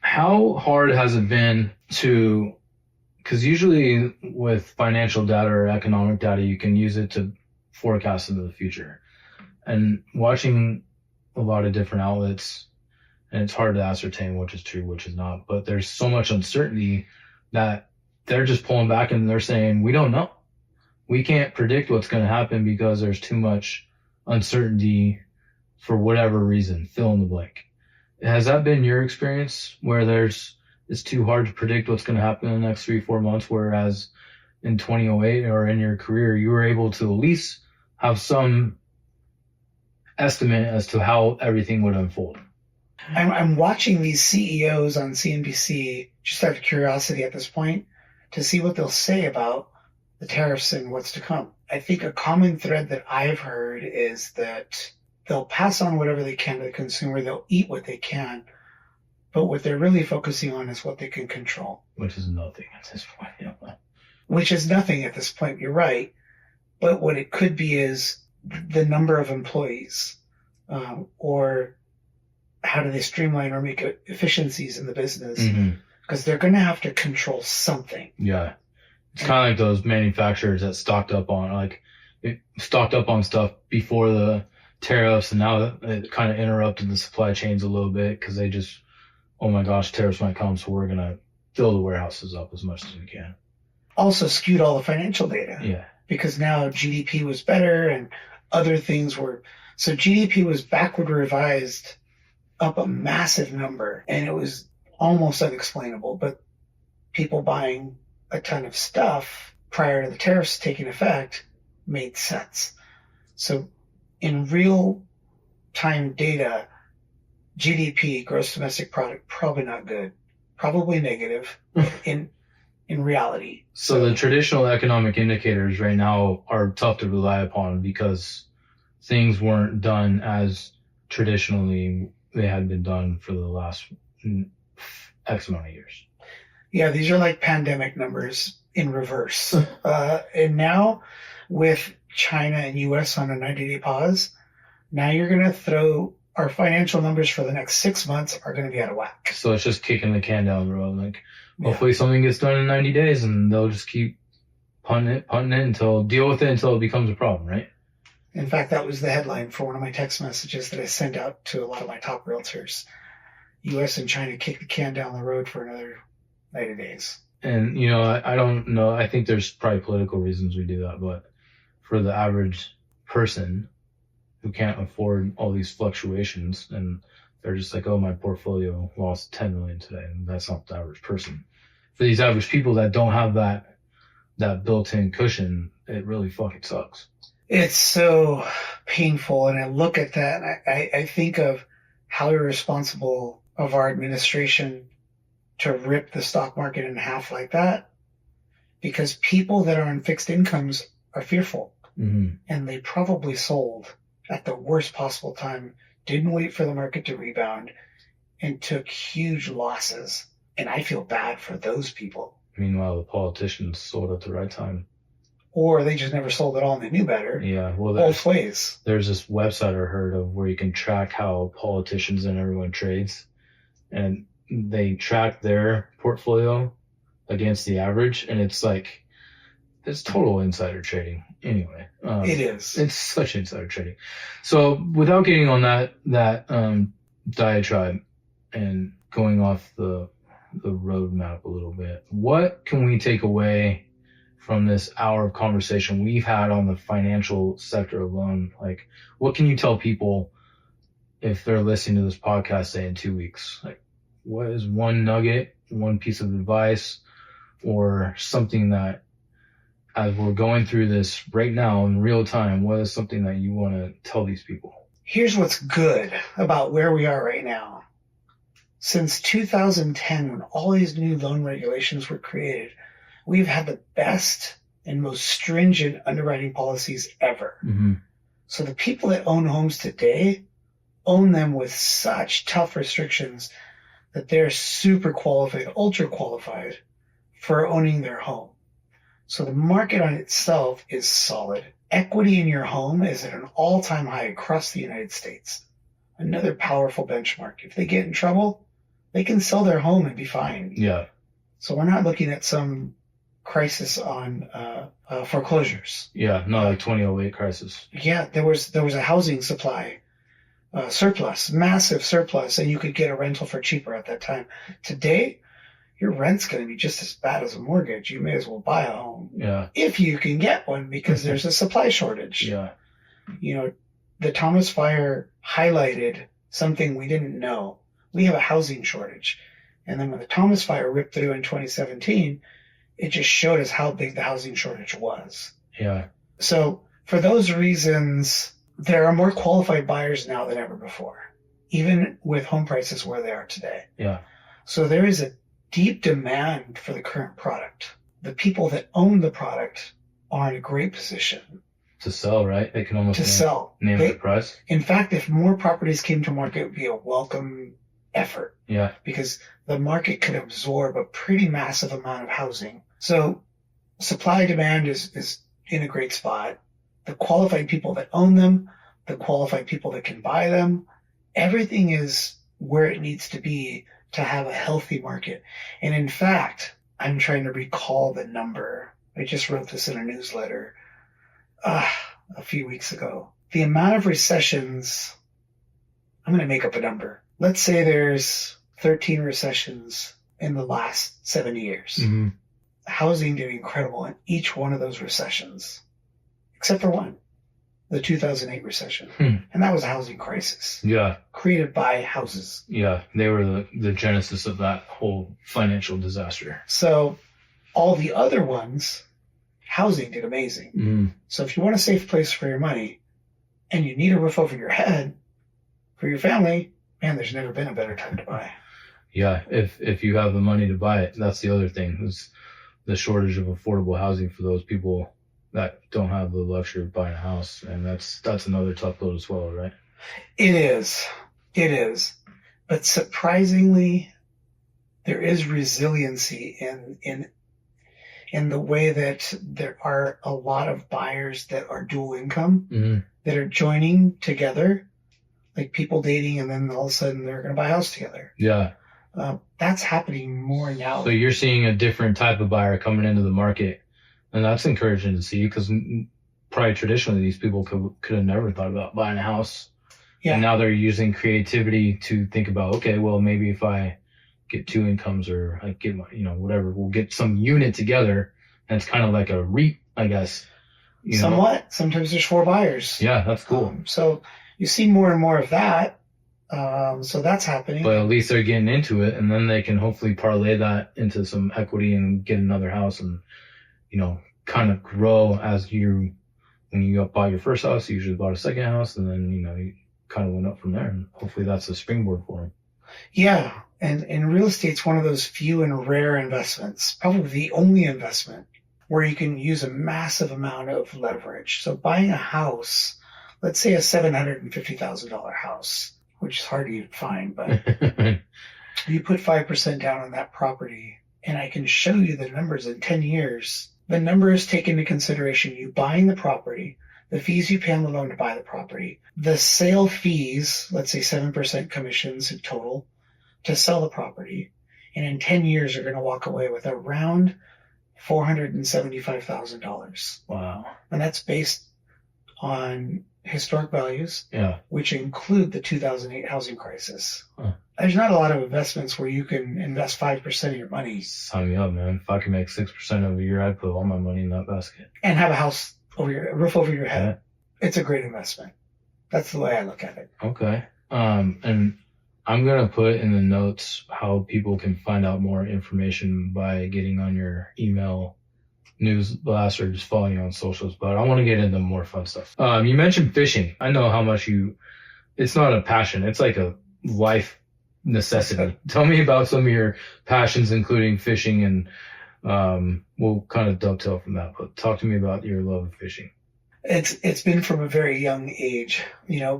How hard has it been because usually with financial data or economic data, you can use it to forecast into the future. And watching a lot of different outlets, and it's hard to ascertain which is true, which is not, but there's so much uncertainty that they're just pulling back and they're saying, we don't know. We can't predict what's going to happen because there's too much uncertainty for whatever reason, fill in the blank. Has that been your experience where it's too hard to predict what's going to happen in the next 3-4 months, whereas in 2008 or in your career, you were able to at least have some estimate as to how everything would unfold? I'm watching these CEOs on CNBC just out of curiosity at this point to see what they'll say about the tariffs and what's to come. I think a common thread that I've heard is that they'll pass on whatever they can to the consumer. They'll eat what they can. But what they're really focusing on is what they can control. Which is nothing at this point. Which is nothing at this point, you're right. But what it could be is the number of employees, or how do they streamline or make efficiencies in the business? Because they're going to have to control something. Yeah. It's kind of like those manufacturers that stocked up on stuff before the tariffs, and now it kind of interrupted the supply chains a little bit because they just, oh my gosh, tariffs might come, so we're going to fill the warehouses up as much as we can. Also skewed all the financial data. Yeah. Because now GDP was better and other things were. So GDP was backward revised up a massive number, and it was almost unexplainable. But people buying a ton of stuff prior to the tariffs taking effect made sense. So in real time data, GDP, gross domestic product, probably not good, probably negative in reality. So the traditional economic indicators right now are tough to rely upon because things weren't done as traditionally they had been done for the last X amount of years. Yeah, these are like pandemic numbers in reverse. And now with China and US on a 90-day pause, now you're going to throw our financial numbers for the next 6 months are going to be out of whack. So it's just kicking the can down the road. Like, hopefully something gets done in 90 days and they'll just keep punting it deal with it until it becomes a problem, right? In fact, that was the headline for one of my text messages that I sent out to a lot of my top realtors. US and China kick the can down the road for another 90 days. And, I don't know. I think there's probably political reasons we do that, but for the average person who can't afford all these fluctuations and they're just like, oh, my portfolio lost 10 million today. And that's not the average person. For these average people that don't have that built-in cushion, it really fucking sucks. It's so painful. And I look at that and I think of how irresponsible of our administration to rip the stock market in half like that, because people that are on fixed incomes are fearful. And they probably sold at the worst possible time, didn't wait for the market to rebound, and took huge losses. And I feel bad for those people. Meanwhile, the politicians sold at the right time. Or they just never sold at all and they knew better. Yeah, well, both ways. There's this website I heard of where you can track how politicians and everyone trades. And they track their portfolio against the average. And it's like, it's total insider trading. Anyway, it is. It's such insider trading. So without getting on that diatribe and going off the roadmap a little bit, what can we take away from this hour of conversation we've had on the financial sector alone? Like, what can you tell people if they're listening to this podcast, say in 2 weeks? Like, what is one nugget, one piece of advice, or something that, as we're going through this right now in real time, what is something that you want to tell these people? Here's what's good about where we are right now. Since 2010, when all these new loan regulations were created, we've had the best and most stringent underwriting policies ever. So the people that own homes today own them with such tough restrictions that they're super qualified, ultra qualified for owning their home. So the market on itself is solid. Equity in your home is at an all-time high across the United States. Another powerful benchmark. If they get in trouble, they can sell their home and be fine. Yeah. So we're not looking at some crisis on foreclosures. Yeah, no, like 2008 crisis. Yeah, there was a housing supply surplus, massive surplus, and you could get a rental for cheaper at that time. Today, your rent's going to be just as bad as a mortgage. You may as well buy a home. Yeah. If you can get one, because there's a supply shortage. Yeah. You know, the Thomas Fire highlighted something we didn't know. We have a housing shortage. And then when the Thomas Fire ripped through in 2017, it just showed us how big the housing shortage was. Yeah. So for those reasons, there are more qualified buyers now than ever before, even with home prices where they are today. Yeah. So there is a deep demand for the current product. The people that own the product are in a great position to sell, right? They can almost name the price. In fact, if more properties came to market, it would be a welcome effort. Yeah. Because the market could absorb a pretty massive amount of housing. So supply demand is in a great spot. The qualified people that own them, the qualified people that can buy them, everything is where it needs to be to have a healthy market. And in fact, I'm trying to recall the number. I just wrote this in a newsletter a few weeks ago. The amount of recessions, I'm going to make up a number. Let's say there's 13 recessions in the last 7 years. Mm-hmm. Housing did incredible in each one of those recessions, except for one, the 2008 recession. And that was a housing crisis. Yeah. Created by houses. Yeah. They were the genesis of that whole financial disaster. So all the other ones, housing did amazing. Mm. So if you want a safe place for your money and you need a roof over your head for your family, man, there's never been a better time to buy. Yeah. If you have the money to buy it, that's the other thing, is the shortage of affordable housing for those people that don't have the luxury of buying a house. And that's another tough load as well, right? It is. But surprisingly, there is resiliency in the way that there are a lot of buyers that are dual income, mm-hmm. that are joining together, like people dating, and then all of a sudden they're going to buy a house together. Yeah. That's happening more now. So you're seeing a different type of buyer coming into the market, and that's encouraging to see, because probably traditionally these people could have never thought about buying a house. Yeah. And now they're using creativity to think about, okay, well, maybe if I get two incomes, or I get my, whatever, we'll get some unit together, and it's kind of like a REIT, I guess. Somewhat. Sometimes there's 4 buyers. Yeah, that's cool. So you see more and more of that. So that's happening. But at least they're getting into it, and then they can hopefully parlay that into some equity and get another house, and, kind of grow as when you bought your first house, you usually bought a second house, and then, you kind of went up from there, and hopefully that's a springboard for them. Yeah. And real estate's one of those few and rare investments, probably the only investment where you can use a massive amount of leverage. So buying a house, let's say a $750,000 house, which is hard to find, but you put 5% down on that property, and I can show you the numbers in 10 years. The numbers take into consideration you buying the property, the fees you pay on the loan to buy the property, the sale fees, let's say 7% commissions in total to sell the property. And in 10 years, you're going to walk away with around $475,000. Wow. And that's based on historic values, yeah, which include the 2008 housing crisis. Huh. There's not a lot of investments where you can invest 5% of your money. Sign me up, man. If I can make 6% of a year, I'd put all my money in that basket. And have a roof over your head. Yeah. It's a great investment. That's the way I look at it. Okay. And I'm going to put in the notes how people can find out more information by getting on your email news blast or just following you on socials, but I want to get into more fun stuff. You mentioned fishing. I know how much it's not a passion. It's like a life necessity. Tell me about some of your passions, including fishing, and we'll kind of dovetail from that, but talk to me about your love of fishing. It's been from a very young age,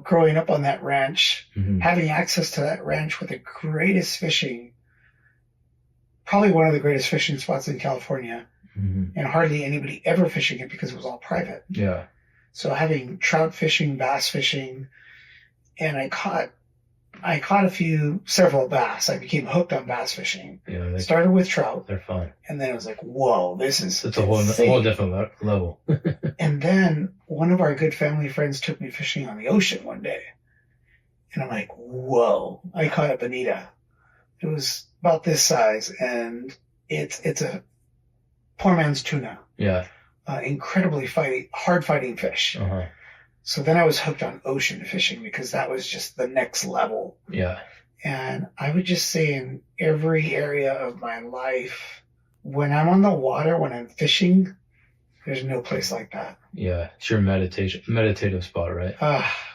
growing up on that ranch, mm-hmm. having access to that ranch with the greatest fishing, probably one of the greatest fishing spots in California. Mm-hmm. And hardly anybody ever fishing it because it was all private. Yeah. So having trout fishing, bass fishing, and I caught I caught several bass. I became hooked on bass fishing. Yeah, started with trout. They're fun. And then it was like, whoa, it's a whole different level. And then one of our good family friends took me fishing on the ocean one day. And I'm like, whoa, I caught a bonita. It was about this size, and it's a poor man's tuna. Yeah. Incredibly hard fighting fish. Uh-huh. So then I was hooked on ocean fishing because that was just the next level. Yeah. And I would just say in every area of my life, when I'm on the water, when I'm fishing, there's no place like that. Yeah. It's your meditative spot, right?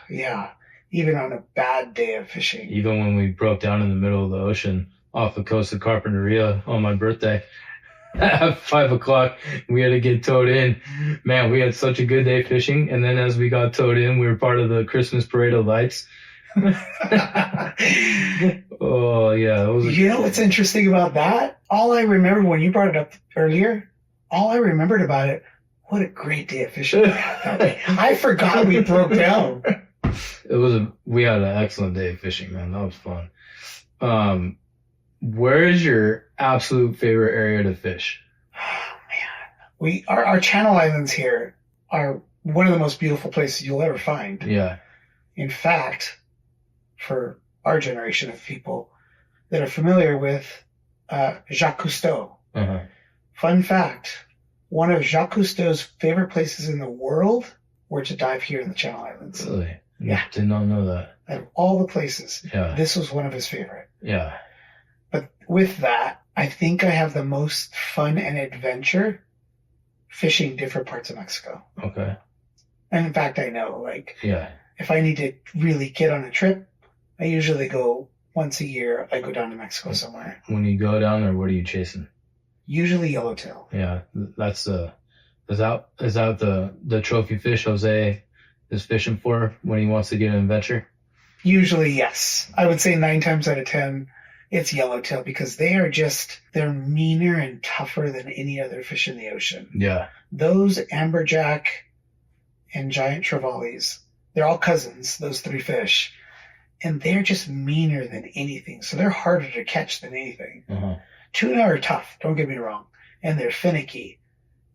Yeah. Even on a bad day of fishing. Even when we broke down in the middle of the ocean off the coast of Carpinteria on my birthday at 5 o'clock, we had to get towed in. Man, we had such a good day fishing. And then as we got towed in, we were part of the Christmas parade of lights. Oh, yeah. You know what's interesting about that? All I remember when you brought it up earlier, all I remembered about it, what a great day of fishing we had that day. I forgot we broke down. We had an excellent day of fishing, man. That was fun. Where is your absolute favorite area to fish? Oh, man. Our Channel Islands here are one of the most beautiful places you'll ever find. Yeah. In fact, for our generation of people that are familiar with Jacques Cousteau. Uh-huh. Fun fact, one of Jacques Cousteau's favorite places in the world were to dive here in the Channel Islands. Really? Yeah. Did not know that. Out of all the places, yeah, this was one of his favorite. Yeah. But with that, I think I have the most fun and adventure fishing different parts of Mexico. Okay. And in fact, I know, yeah, if I need to really get on a trip, I usually go once a year. I go down to Mexico somewhere. When you go down there, what are you chasing? Usually yellowtail. Yeah, that's is that the trophy fish Jose is fishing for when he wants to get an adventure? Usually, yes. I would say 9 times out of 10, it's yellowtail because they're meaner and tougher than any other fish in the ocean. Yeah. Those Amberjack and giant Trevallies, they're all cousins, those 3 fish. And they're just meaner than anything. So they're harder to catch than anything. Uh-huh. Tuna are tough, don't get me wrong. And they're finicky.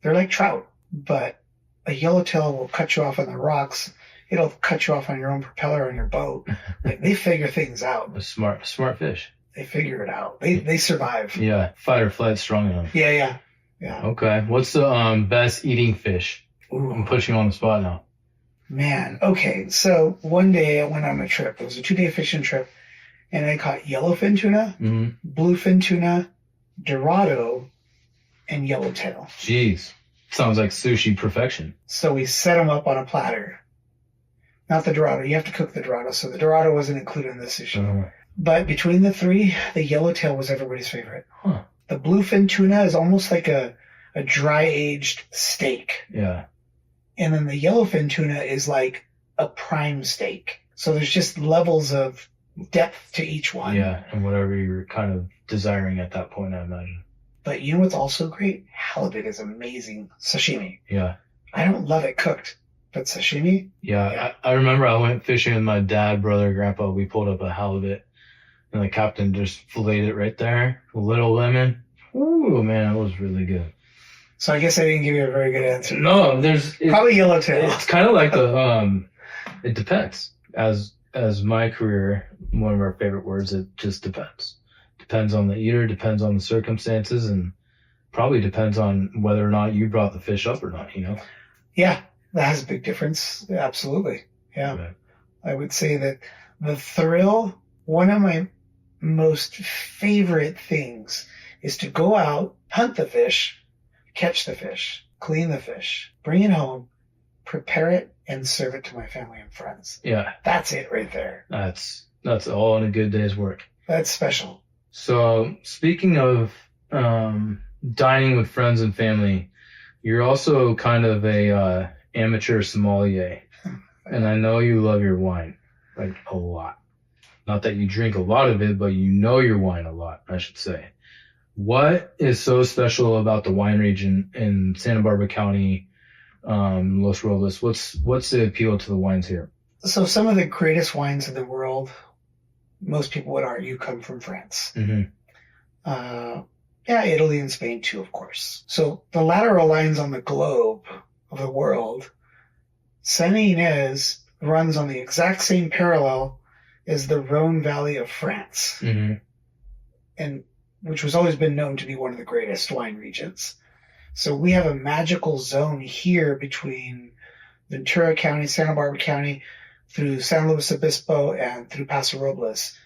They're like trout. But a yellowtail will cut you off on the rocks. It'll cut you off on your own propeller on your boat. They figure things out. A smart fish. They figure it out. They survive. Yeah. Fight or flight strong enough. Yeah. Okay. What's the best eating fish? Ooh. I'm pushing you on the spot now. Man. Okay. So one day I went on a trip. It was a 2-day fishing trip. And I caught yellowfin tuna, bluefin tuna, dorado, and yellowtail. Jeez. Sounds like sushi perfection. So we set them up on a platter. Not the dorado. You have to cook the dorado. So the dorado wasn't included in the sushi. Uh-huh. But between the 3, the yellowtail was everybody's favorite. Huh. The bluefin tuna is almost like a dry-aged steak. Yeah. And then the yellowfin tuna is like a prime steak. So there's just levels of depth to each one. Yeah, and whatever you're kind of desiring at that point, I imagine. But you know what's also great? Halibut is amazing. Sashimi. Yeah. I don't love it cooked, but sashimi? Yeah. I remember I went fishing with my dad, brother, grandpa. We pulled up a halibut, and the captain just filleted it right there. A little lemon. Ooh, man, it was really good. So I guess I didn't give you a very good answer. No, probably yellowtail. It's kind of like it depends. As my career, one of our favorite words, it just depends. Depends on the eater, depends on the circumstances, and probably depends on whether or not you brought the fish up or not, Yeah, that has a big difference. Absolutely. Yeah. Okay. I would say that the thrill, one of my most favorite things is to go out, hunt the fish, catch the fish, clean the fish, bring it home, prepare it, and serve it to my family and friends. Yeah. That's it right there. That's all in a good day's work. That's special. So speaking of dining with friends and family, you're also kind of a amateur sommelier. And I know you love your wine, like a lot. Not that you drink a lot of it, but you know your wine a lot, I should say. What is so special about the wine region in Santa Barbara County, Los Robles? What's the appeal to the wines here? So some of the greatest wines in the world most people would argue come from France. Mm-hmm. Italy and Spain too, of course. So the lateral lines on the globe of the world, Saint Ynez runs on the exact same parallel as the Rhone Valley of France, Mm-hmm. and which was always been known to be one of the greatest wine regions. So we have a magical zone here between Ventura County, Santa Barbara County, through San Luis Obispo and through Paso Robles.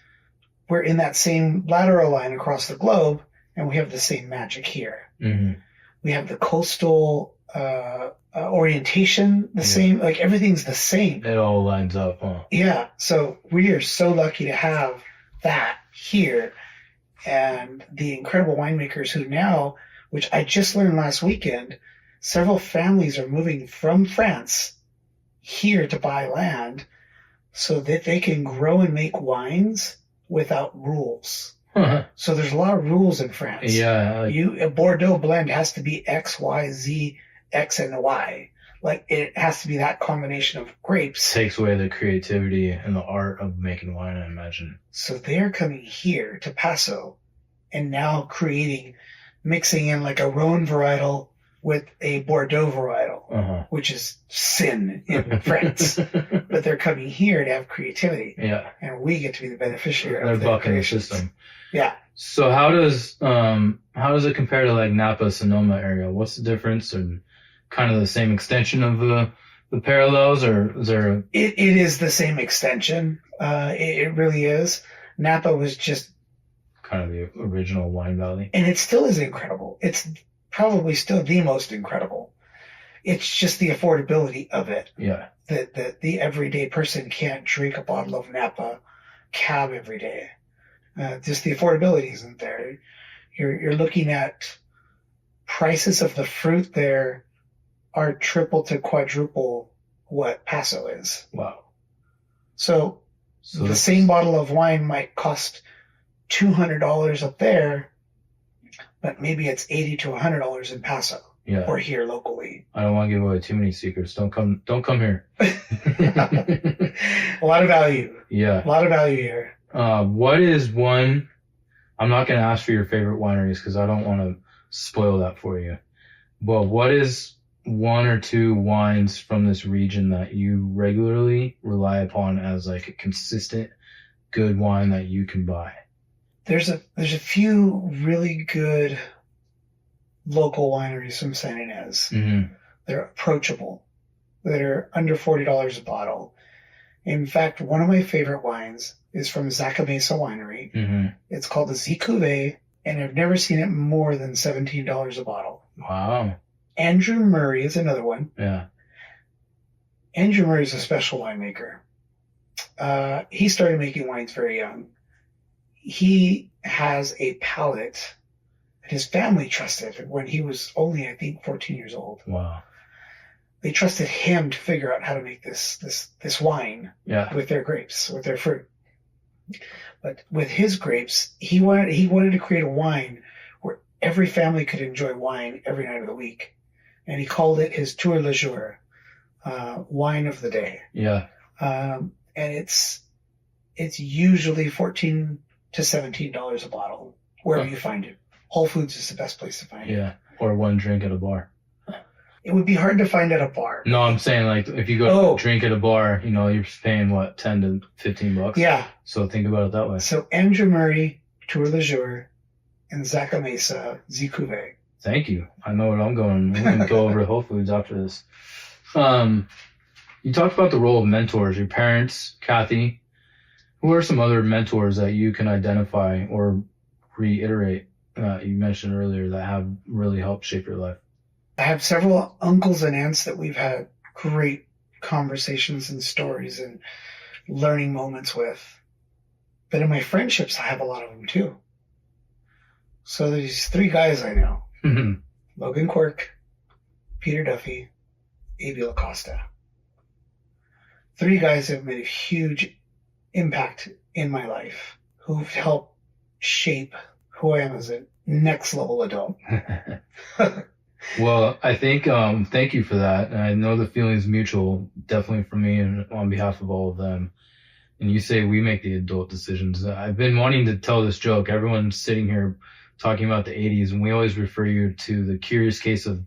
We're in that same lateral line across the globe, and we have the same magic here. Mm-hmm. We have the coastal orientation, the same, like everything's the same. It all lines up, huh? Yeah, so we are so lucky to have that here. And the incredible winemakers who now, which I just learned last weekend, several families are moving from France here to buy land so that they can grow and make wines without rules. Huh. So there's a lot of rules in France. Yeah. A Bordeaux blend has to be X, Y, Z, X, and Y. Like, it has to be that combination of grapes. Takes away the creativity and the art of making wine, I imagine. So they're coming here to Paso and now mixing in like a Rhone varietal with a Bordeaux varietal, which is sin in France. But they're coming here to have creativity. Yeah. And we get to be the beneficiary They're of their bucking the creations. system. Yeah. So how does it compare to like Napa, Sonoma area? What's the difference, and kind of the same extension of the parallels, or is there? It is the same extension. It really is. Napa was just kind of the original wine valley, and it still is incredible. It's probably still the most incredible. It's just the affordability of it. Yeah. That the everyday person can't drink a bottle of Napa Cab every day. Just the affordability isn't there. You're looking at prices of the fruit there are triple to quadruple what Paso is. Wow. So the same bottle of wine might cost $200 up there, but maybe it's $80 to $100 in Paso. Yeah. Or here locally. I don't want to give away too many secrets. Don't come here. A lot of value. Yeah. A lot of value here. What is one? I'm not going to ask for your favorite wineries because I don't want to spoil that for you. But what is one or two wines from this region that you regularly rely upon as like a consistent good wine that you can buy? There's a few really good local wineries from Saint Ynez. Mm-hmm. They're approachable. That are under $40 a bottle. In fact, one of my favorite wines is from Zaca Mesa Winery. Mm-hmm. It's called the Z Cuvée, and I've never seen it more than $17 a bottle. Wow. Andrew Murray is another one. Yeah. Andrew Murray is a special winemaker. He started making wines very young. He has a palate that his family trusted when he was only, I think, 14 years old. Wow. They trusted him to figure out how to make this wine with their grapes, with their fruit. But with his grapes, he wanted to create a wine where every family could enjoy wine every night of the week. And he called it his Tour le Jour, wine of the day. Yeah. And it's usually $14 to $17 a bottle, wherever you find it. Whole Foods is the best place to find it. Yeah. Or one drink at a bar. It would be hard to find at a bar. No, I'm saying like if you go drink at a bar, you're paying what, $10 to $15? Yeah. So think about it that way. So Andrew Murray, Tour le Jour, and Zaca Mesa, Z Cuvée. Thank you. I know where I'm going. We're going to go over to Whole Foods after this. You talked about the role of mentors, your parents, Kathy. Who are some other mentors that you can identify or reiterate you mentioned earlier that have really helped shape your life? I have several uncles and aunts that we've had great conversations and stories and learning moments with. But in my friendships, I have a lot of them too. So there's three guys I know. Logan Quirk, Peter Duffy, A.B. Lacosta. Three guys have made a huge impact in my life who've helped shape who I am as a next level adult. Well, I think, thank you for that. And I know the feeling is mutual, definitely for me and on behalf of all of them. and you say we make the adult decisions. I've been wanting to tell this joke. Everyone's sitting here talking about the 80s, and we always refer you to the curious case of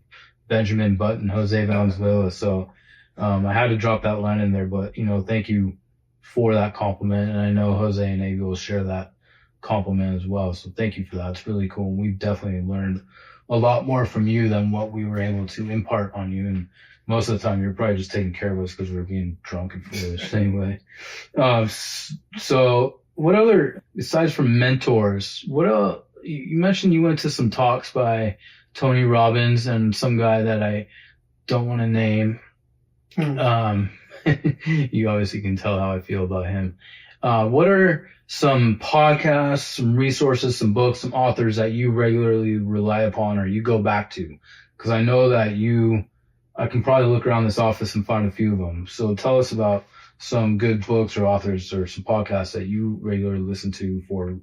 Benjamin Button, Jose Valenzuela. So I had to drop that line in there, but, thank you for that compliment. And I know Jose and Avi will share that compliment as well. So thank you for that. It's really cool. We've definitely learned a lot more from you than what we were able to impart on you. And most of the time you're probably just taking care of us because we're being drunk and foolish anyway. So what other, aside from mentors, what else? You mentioned you went to some talks by Tony Robbins and some guy that I don't want to name. You obviously can tell how I feel about him. What are some podcasts, some resources, some books, some authors that you regularly rely upon or you go back to? Because I know that I can probably look around this office and find a few of them. So tell us about some good books or authors or some podcasts that you regularly listen to for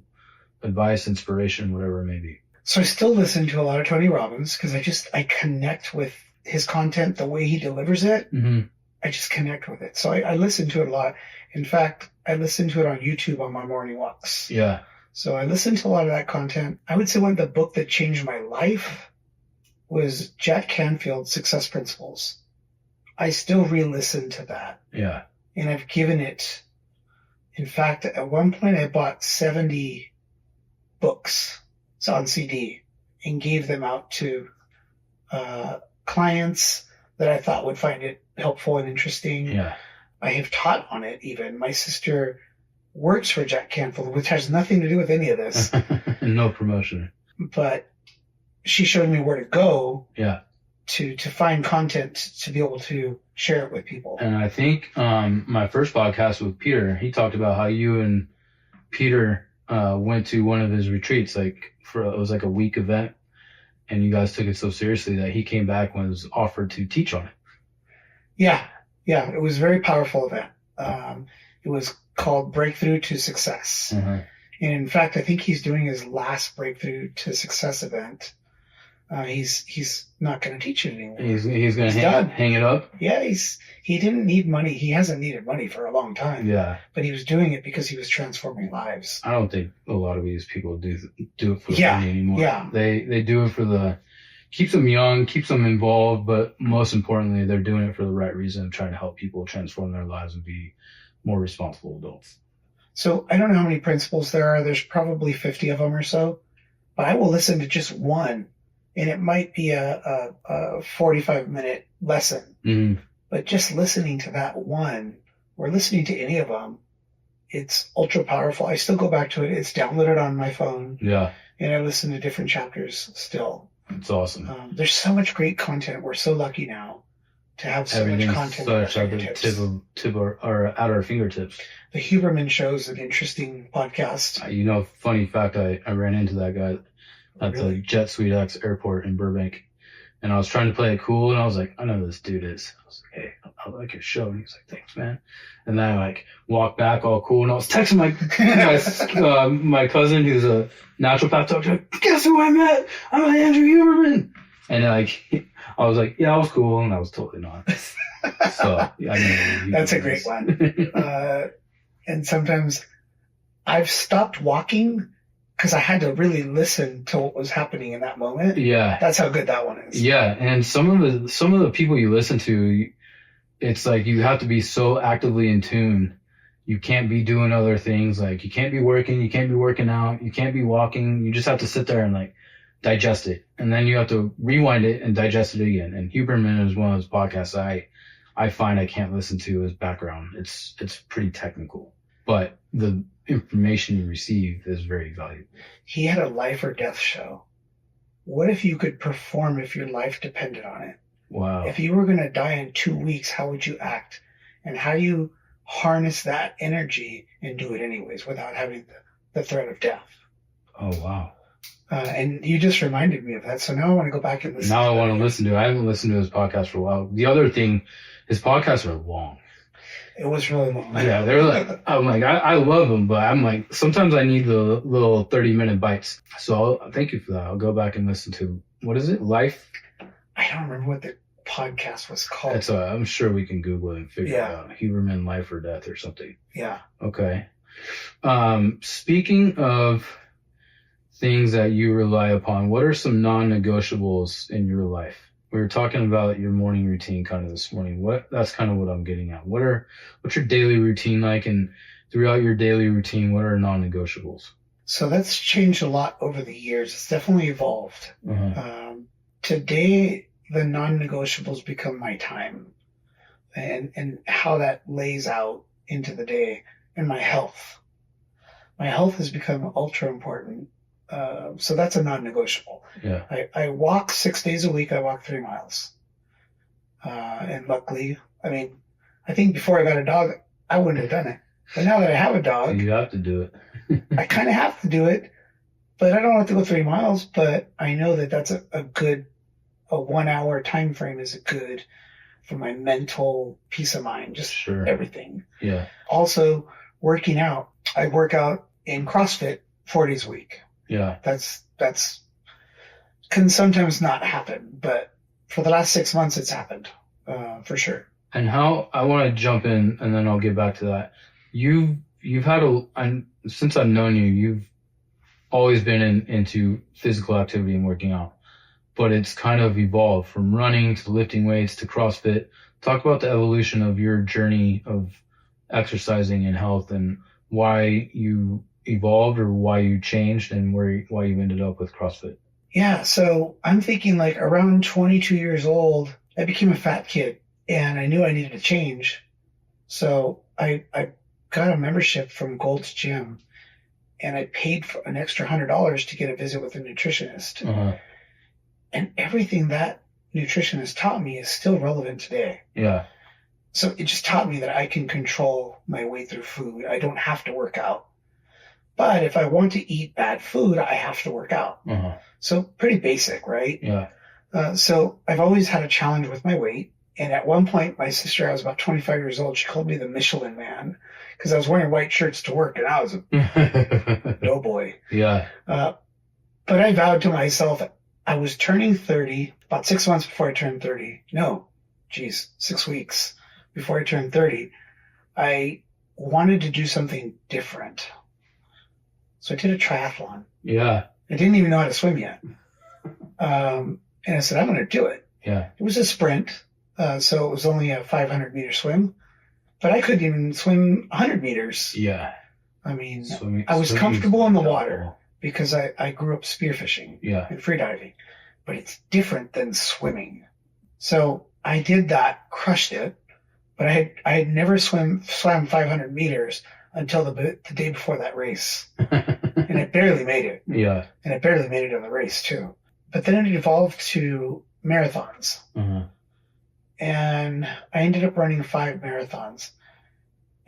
advice, inspiration, whatever it may be. So I still listen to a lot of Tony Robbins because I connect with his content, the way he delivers it. Mm-hmm. I just connect with it. So I listen to it a lot. In fact, I listen to it on YouTube on my morning walks. Yeah. So I listen to a lot of that content. I would say the book that changed my life was Jack Canfield's Success Principles. I still re-listen to that. Yeah. And I've given it, in fact, at one point I bought 70 books on CD and gave them out to clients that I thought would find it helpful and interesting. Yeah. I have taught on it even. My sister works for Jack Canfield, which has nothing to do with any of this. No promotion. But she showed me where to go. Yeah. To find content to be able to share it with people. And I think my first podcast with Peter, he talked about how you and Peter went to one of his retreats, it was like a week event, and you guys took it so seriously that he came back and was offered to teach on it. Yeah, it was a very powerful event. It was called Breakthrough to Success. Mm-hmm. And in fact, I think he's doing his last Breakthrough to Success event. He's not going to teach it anymore. He's going to hang it up? Yeah, he didn't need money. He hasn't needed money for a long time. Yeah. But he was doing it because he was transforming lives. I don't think a lot of these people do it for the money anymore. Yeah. They do it for keeps them young, keeps them involved, but most importantly, they're doing it for the right reason, trying to help people transform their lives and be more responsible adults. So I don't know how many principles there are. There's probably 50 of them or so, but I will listen to just one. And it might be a 45-minute lesson. Mm-hmm. But just listening to that one, or listening to any of them, it's ultra powerful. I still go back to it. It's downloaded on my phone. Yeah. And I listen to different chapters still. It's awesome. There's so much great content. We're so lucky now to have so much content at our fingertips. Or at our fingertips. The Huberman Show is an interesting podcast. Funny fact, I ran into that guy at the Jet Suite X airport in Burbank. And I was trying to play it cool, and I was like, I know who this dude is. I was like, hey, I like your show. And he's like, thanks, man. And then I walked back all cool, and I was texting my cousin who's a naturopath doctor, like, guess who I met? I met Andrew Huberman. And I was like, yeah, I was cool, and I was totally not. So that's a great one. And sometimes I've stopped walking because I had to really listen to what was happening in that moment. Yeah. That's how good that one is. Yeah. And some of the people you listen to, it's like you have to be so actively in tune. You can't be doing other things. You can't be working. You can't be working out. You can't be walking. You just have to sit there and digest it. And then you have to rewind it and digest it again. And Huberman is one of those podcasts I find I can't listen to as background. It's pretty technical, but the information you receive is very valuable. He had a life or death show. What if you could perform if your life depended on it? Wow. If you were going to die in 2 weeks, how would you act? And how do you harness that energy and do it anyways without having the threat of death? Oh, wow. And you just reminded me of that. So now I want to go back and listen. Now I want to listen to it. I haven't listened to his podcast for a while. The other thing, his podcasts are long. It was really long. Yeah, I love them, but sometimes I need the little 30-minute bites. So thank you for that. I'll go back and listen to, what is it? Life? I don't remember podcast was called. I'm sure we can Google it and figure it Yeah. out. Huberman Life or Death or something. Yeah. Okay. Speaking of things that you rely upon, what are some non-negotiables in your life? We were talking about your morning routine kind of this morning. That's kind of what I'm getting at. What's your daily routine like? And throughout your daily routine, what are non-negotiables? So that's changed a lot over the years. It's definitely evolved. Uh-huh. Today, the non-negotiables become my time and how that lays out into the day, and my health. My health has become ultra important. So that's a non-negotiable. Yeah. I walk 6 days a week. I walk 3 miles. And luckily, I think before I got a dog, I wouldn't have done it. But now that I have a dog, you have to do it. I kind of have to do it, but I don't have to go 3 miles, but I know that that's a 1 hour time frame is good for my mental peace of mind, just Sure. everything. Yeah. Also, working out. I work out in CrossFit 4 days a week. Yeah. That's can sometimes not happen, but for the last 6 months, it's happened, for sure. And I want to jump in and then I'll get back to that. You've had since I've known you, you've always been into physical activity and working out, but it's kind of evolved from running to lifting weights to CrossFit. Talk about the evolution of your journey of exercising and health and why you evolved or why you changed and why you ended up with CrossFit. Yeah. So I'm thinking like around 22 years old, I became a fat kid and I knew I needed to change. So I got a membership from Gold's Gym and I paid for an extra $100 to get a visit with a nutritionist. Uh-huh. And everything that nutritionist taught me is still relevant today. Yeah. So it just taught me that I can control my way through food. I don't have to work out. But if I want to eat bad food, I have to work out. Uh-huh. So pretty basic, right? Yeah. So I've always had a challenge with my weight. And at one point, my sister, I was about 25 years old, she called me the Michelin Man because I was wearing white shirts to work and I was a no boy. Yeah. But I vowed to myself, I was turning 30, about 6 months before I turned 30. 6 weeks before I turned 30. I wanted to do something different. So I did a triathlon. Yeah. I didn't even know how to swim yet. And I said, I'm going to do it. Yeah. It was a sprint. So it was only a 500-meter swim. But I couldn't even swim 100 meters. Yeah. I was comfortable in the water because I grew up spearfishing and freediving. But it's different than swimming. So I did that, crushed it. But I had never swam 500 meters until the day before that race. And I barely made it. Yeah. And I barely made it on the race, too. But then it evolved to marathons. Uh-huh. And I ended up running 5 marathons.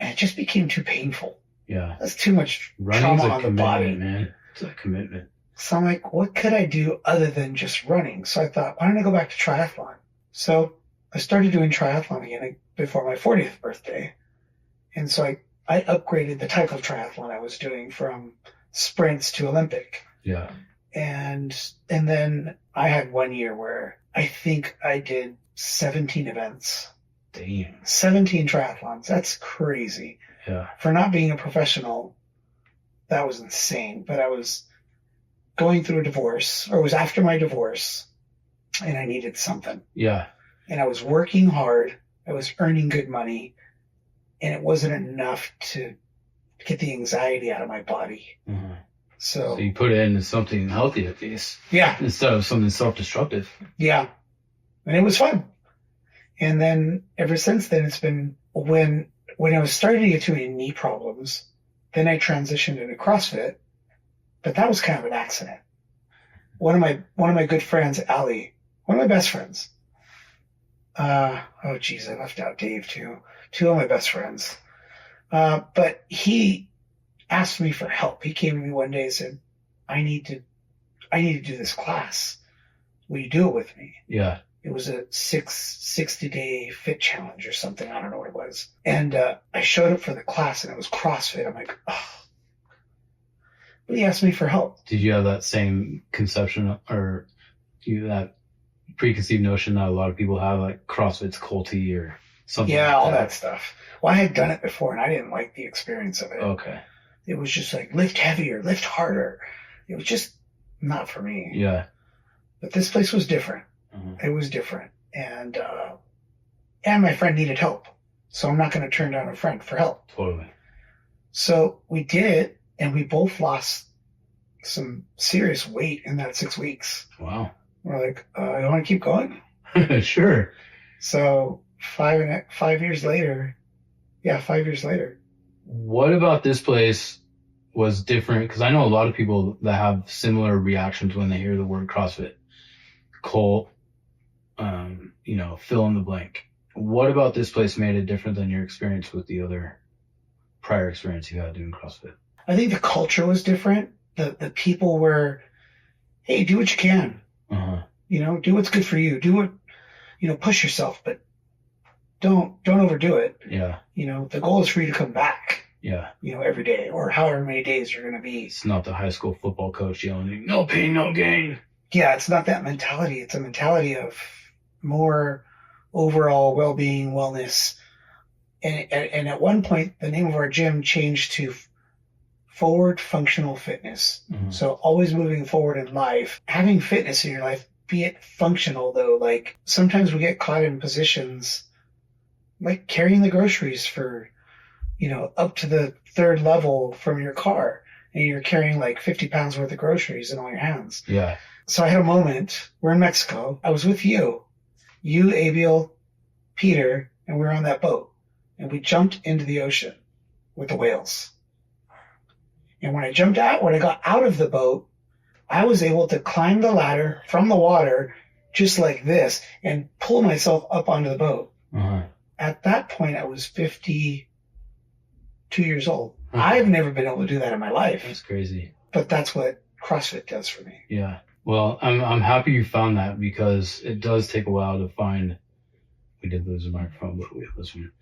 And it just became too painful. Yeah. That's too much Running's trauma on the body. Man. It's a commitment. So I'm like, what could I do other than just running? So I thought, why don't I go back to triathlon? So I started doing triathlon again before my 40th birthday. And so I upgraded the type of triathlon I was doing from sprints to Olympic. Yeah. And then I had 1 year where I think I did 17 events. Damn. 17 triathlons. That's crazy. Yeah. For not being a professional, that was insane. But I was going through a divorce, or it was after my divorce, and I needed something. Yeah. And I was working hard. I was earning good money. And it wasn't enough to get the anxiety out of my body. Uh-huh. So you put it into something healthy at least. Yeah. Instead of something self-destructive. Yeah. And it was fun. And then ever since then, it's been when I was starting to get too many knee problems, then I transitioned into CrossFit. But that was kind of an accident. One of my good friends, Ali, one of my best friends. I left out Dave too. 2 of my best friends. But he asked me for help. He came to me one day and said, I need to do this class. Will you do it with me? Yeah. It was a 60-day fit challenge or something. I don't know what it was. And I showed up for the class and it was CrossFit. I'm like, oh. But he asked me for help. Did you have that same conception or that preconceived notion that a lot of people have, like CrossFit's culty or something. Yeah, like all that stuff. Well, I had done it before, and I didn't like the experience of it. Okay. It was just like, lift heavier, lift harder. It was just not for me. Yeah. But this place was different. It was different. And my friend needed help. So I'm not going to turn down a friend for help. Totally. So we did it, and we both lost some serious weight in that 6 weeks. Wow. We're like, you want to keep going? Sure. So 5 years later. Yeah, 5 years later. What about this place was different? Because I know a lot of people that have similar reactions when they hear the word CrossFit. Cult, fill in the blank. What about this place made it different than your experience with the other prior experience you had doing CrossFit? I think the culture was different. The people were, hey, do what you can. Do what's good for you. Do what, push yourself, but don't overdo it. Yeah. The goal is for you to come back. Yeah. Every day or however many days you're going to be. It's not the high school football coach yelling, no pain, no gain. Yeah, it's not that mentality. It's a mentality of more overall well-being, wellness. And at one point, the name of our gym changed to Forward Functional Fitness. So always moving forward in life, having fitness in your life, be it functional though. Like sometimes we get caught in positions like carrying the groceries for, up to the third level from your car, and you're carrying like 50 pounds worth of groceries in all your hands. Yeah. So I had a moment. We're in Mexico. I was with you, Abiel, Peter, and we were on that boat. And we jumped into the ocean with the whales. And when I got out of the boat, I was able to climb the ladder from the water just like this and pull myself up onto the boat. At that point, I was 52 years old. I've never been able to do that in my life. That's crazy. But that's what CrossFit does for me. Yeah. Well, I'm happy you found that, because it does take a while to find. We did lose a microphone, but we have this one.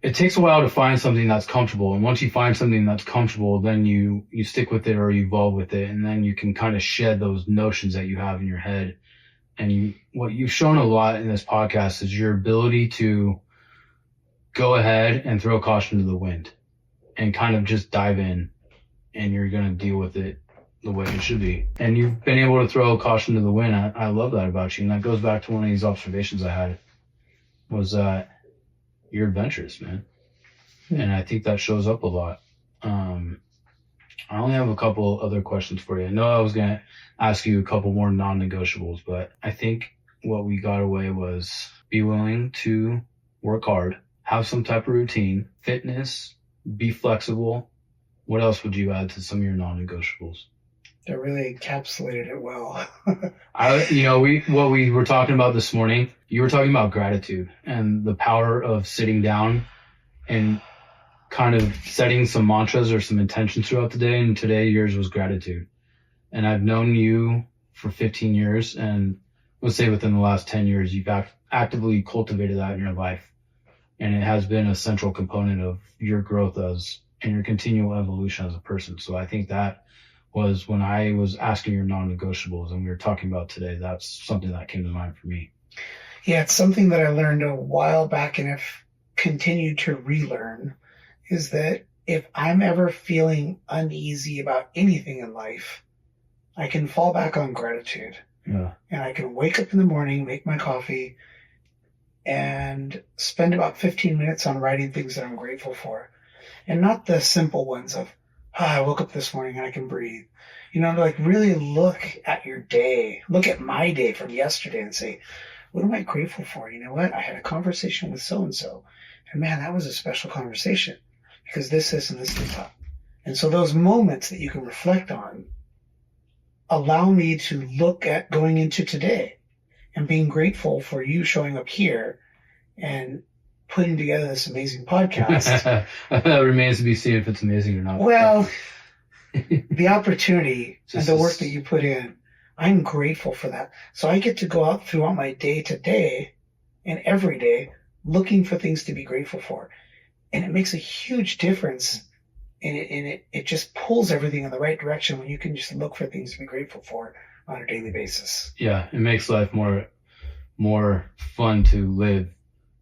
It takes a while to find something that's comfortable, and once you find something that's comfortable, then you stick with it or you evolve with it, and then you can kind of shed those notions that you have in your head. And what you've shown a lot in this podcast is your ability to go ahead and throw caution to the wind and kind of just dive in, and you're going to deal with it the way it should be. And you've been able to throw caution to the wind. I love that about you. And that goes back to one of these observations I had, was that you're adventurous, man. And I think that shows up a lot. I only have a couple other questions for you. I know I was going to ask you a couple more non-negotiables, but I think what we got away was be willing to work hard, have some type of routine, fitness, be flexible. What else would you add to some of your non-negotiables? That really encapsulated it well. What we were talking about this morning, you were talking about gratitude and the power of sitting down and kind of setting some mantras or some intentions throughout the day. And today yours was gratitude. And I've known you for 15 years, and let's say within the last 10 years, you've actively cultivated that in your life. And it has been a central component of your growth and your continual evolution as a person. So I think that was when I was asking your non-negotiables and we were talking about today, that's something that came to mind for me. Yeah, it's something that I learned a while back and have continued to relearn, is that if I'm ever feeling uneasy about anything in life, I can fall back on gratitude. Yeah. And I can wake up in the morning, make my coffee, and spend about 15 minutes on writing things that I'm grateful for. And not the simple ones of, I woke up this morning and I can breathe. Like really look at your day, look at my day from yesterday and say, what am I grateful for? You know what? I had a conversation with so-and-so. And man, that was a special conversation because this, and this came up. And so those moments that you can reflect on allow me to look at going into today and being grateful for you showing up here and putting together this amazing podcast. That remains to be seen if it's amazing or not. Well, the opportunity and the work that you put in, I'm grateful for that. So I get to go out throughout my day to day and every day looking for things to be grateful for. And it makes a huge difference. And it just pulls everything in the right direction when you can just look for things to be grateful for on a daily basis. Yeah, it makes life more fun to live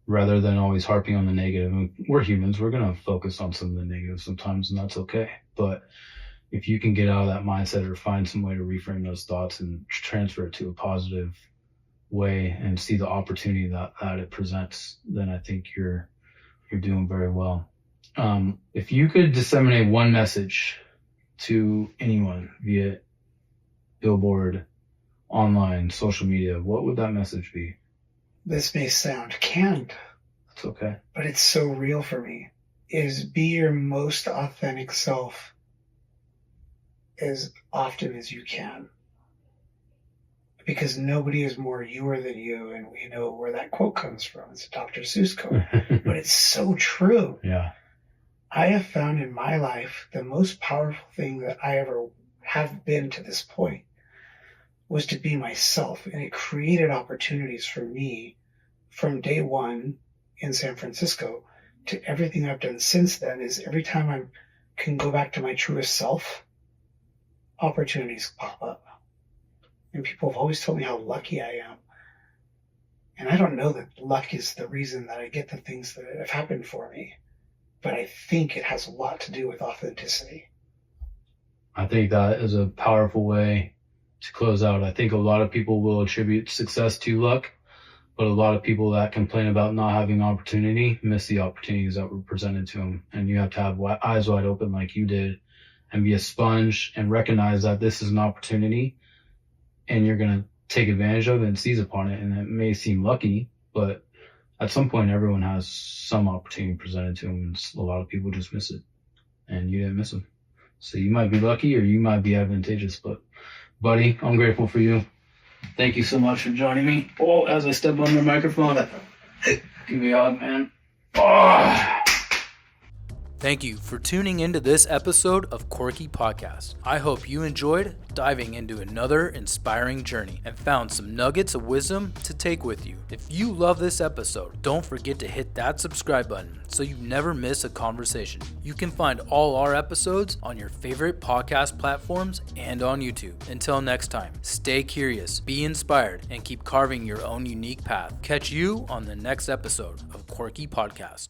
rather than always harping on the negative. And we're humans. We're going to focus on some of the negatives sometimes, and that's okay. But if you can get out of that mindset or find some way to reframe those thoughts and transfer it to a positive way and see the opportunity that it presents, then I think you're doing very well. If you could disseminate one message to anyone via billboard, online, social media, what would that message be? This may sound canned. That's okay. But it's so real for me. Is be your most authentic self as often as you can. Because nobody is more youer than you, and we know where that quote comes from. It's a Dr. Seuss quote. But it's so true. Yeah. I have found in my life the most powerful thing that I ever have been to this point was to be myself, and it created opportunities for me from day one in San Francisco to everything I've done since then. Is every time I can go back to my truest self, opportunities pop up. And people have always told me how lucky I am. And I don't know that luck is the reason that I get the things that have happened for me, but I think it has a lot to do with authenticity. I think that is a powerful way to close out. I think a lot of people will attribute success to luck, but a lot of people that complain about not having opportunity miss the opportunities that were presented to them. And you have to have eyes wide open like you did and be a sponge and recognize that this is an opportunity and you're going to take advantage of it and seize upon it. And it may seem lucky, but at some point everyone has some opportunity presented to them, and a lot of people just miss it, and you didn't miss them. So you might be lucky or you might be advantageous, but buddy, I'm grateful for you. Thank you so much for joining me. Oh, as I step on the microphone, give me a hug, man. Oh. Thank you for tuning into this episode of Quirky Podcast. I hope you enjoyed diving into another inspiring journey and found some nuggets of wisdom to take with you. If you love this episode, don't forget to hit that subscribe button so you never miss a conversation. You can find all our episodes on your favorite podcast platforms and on YouTube. Until next time, stay curious, be inspired, and keep carving your own unique path. Catch you on the next episode of Quirky Podcast.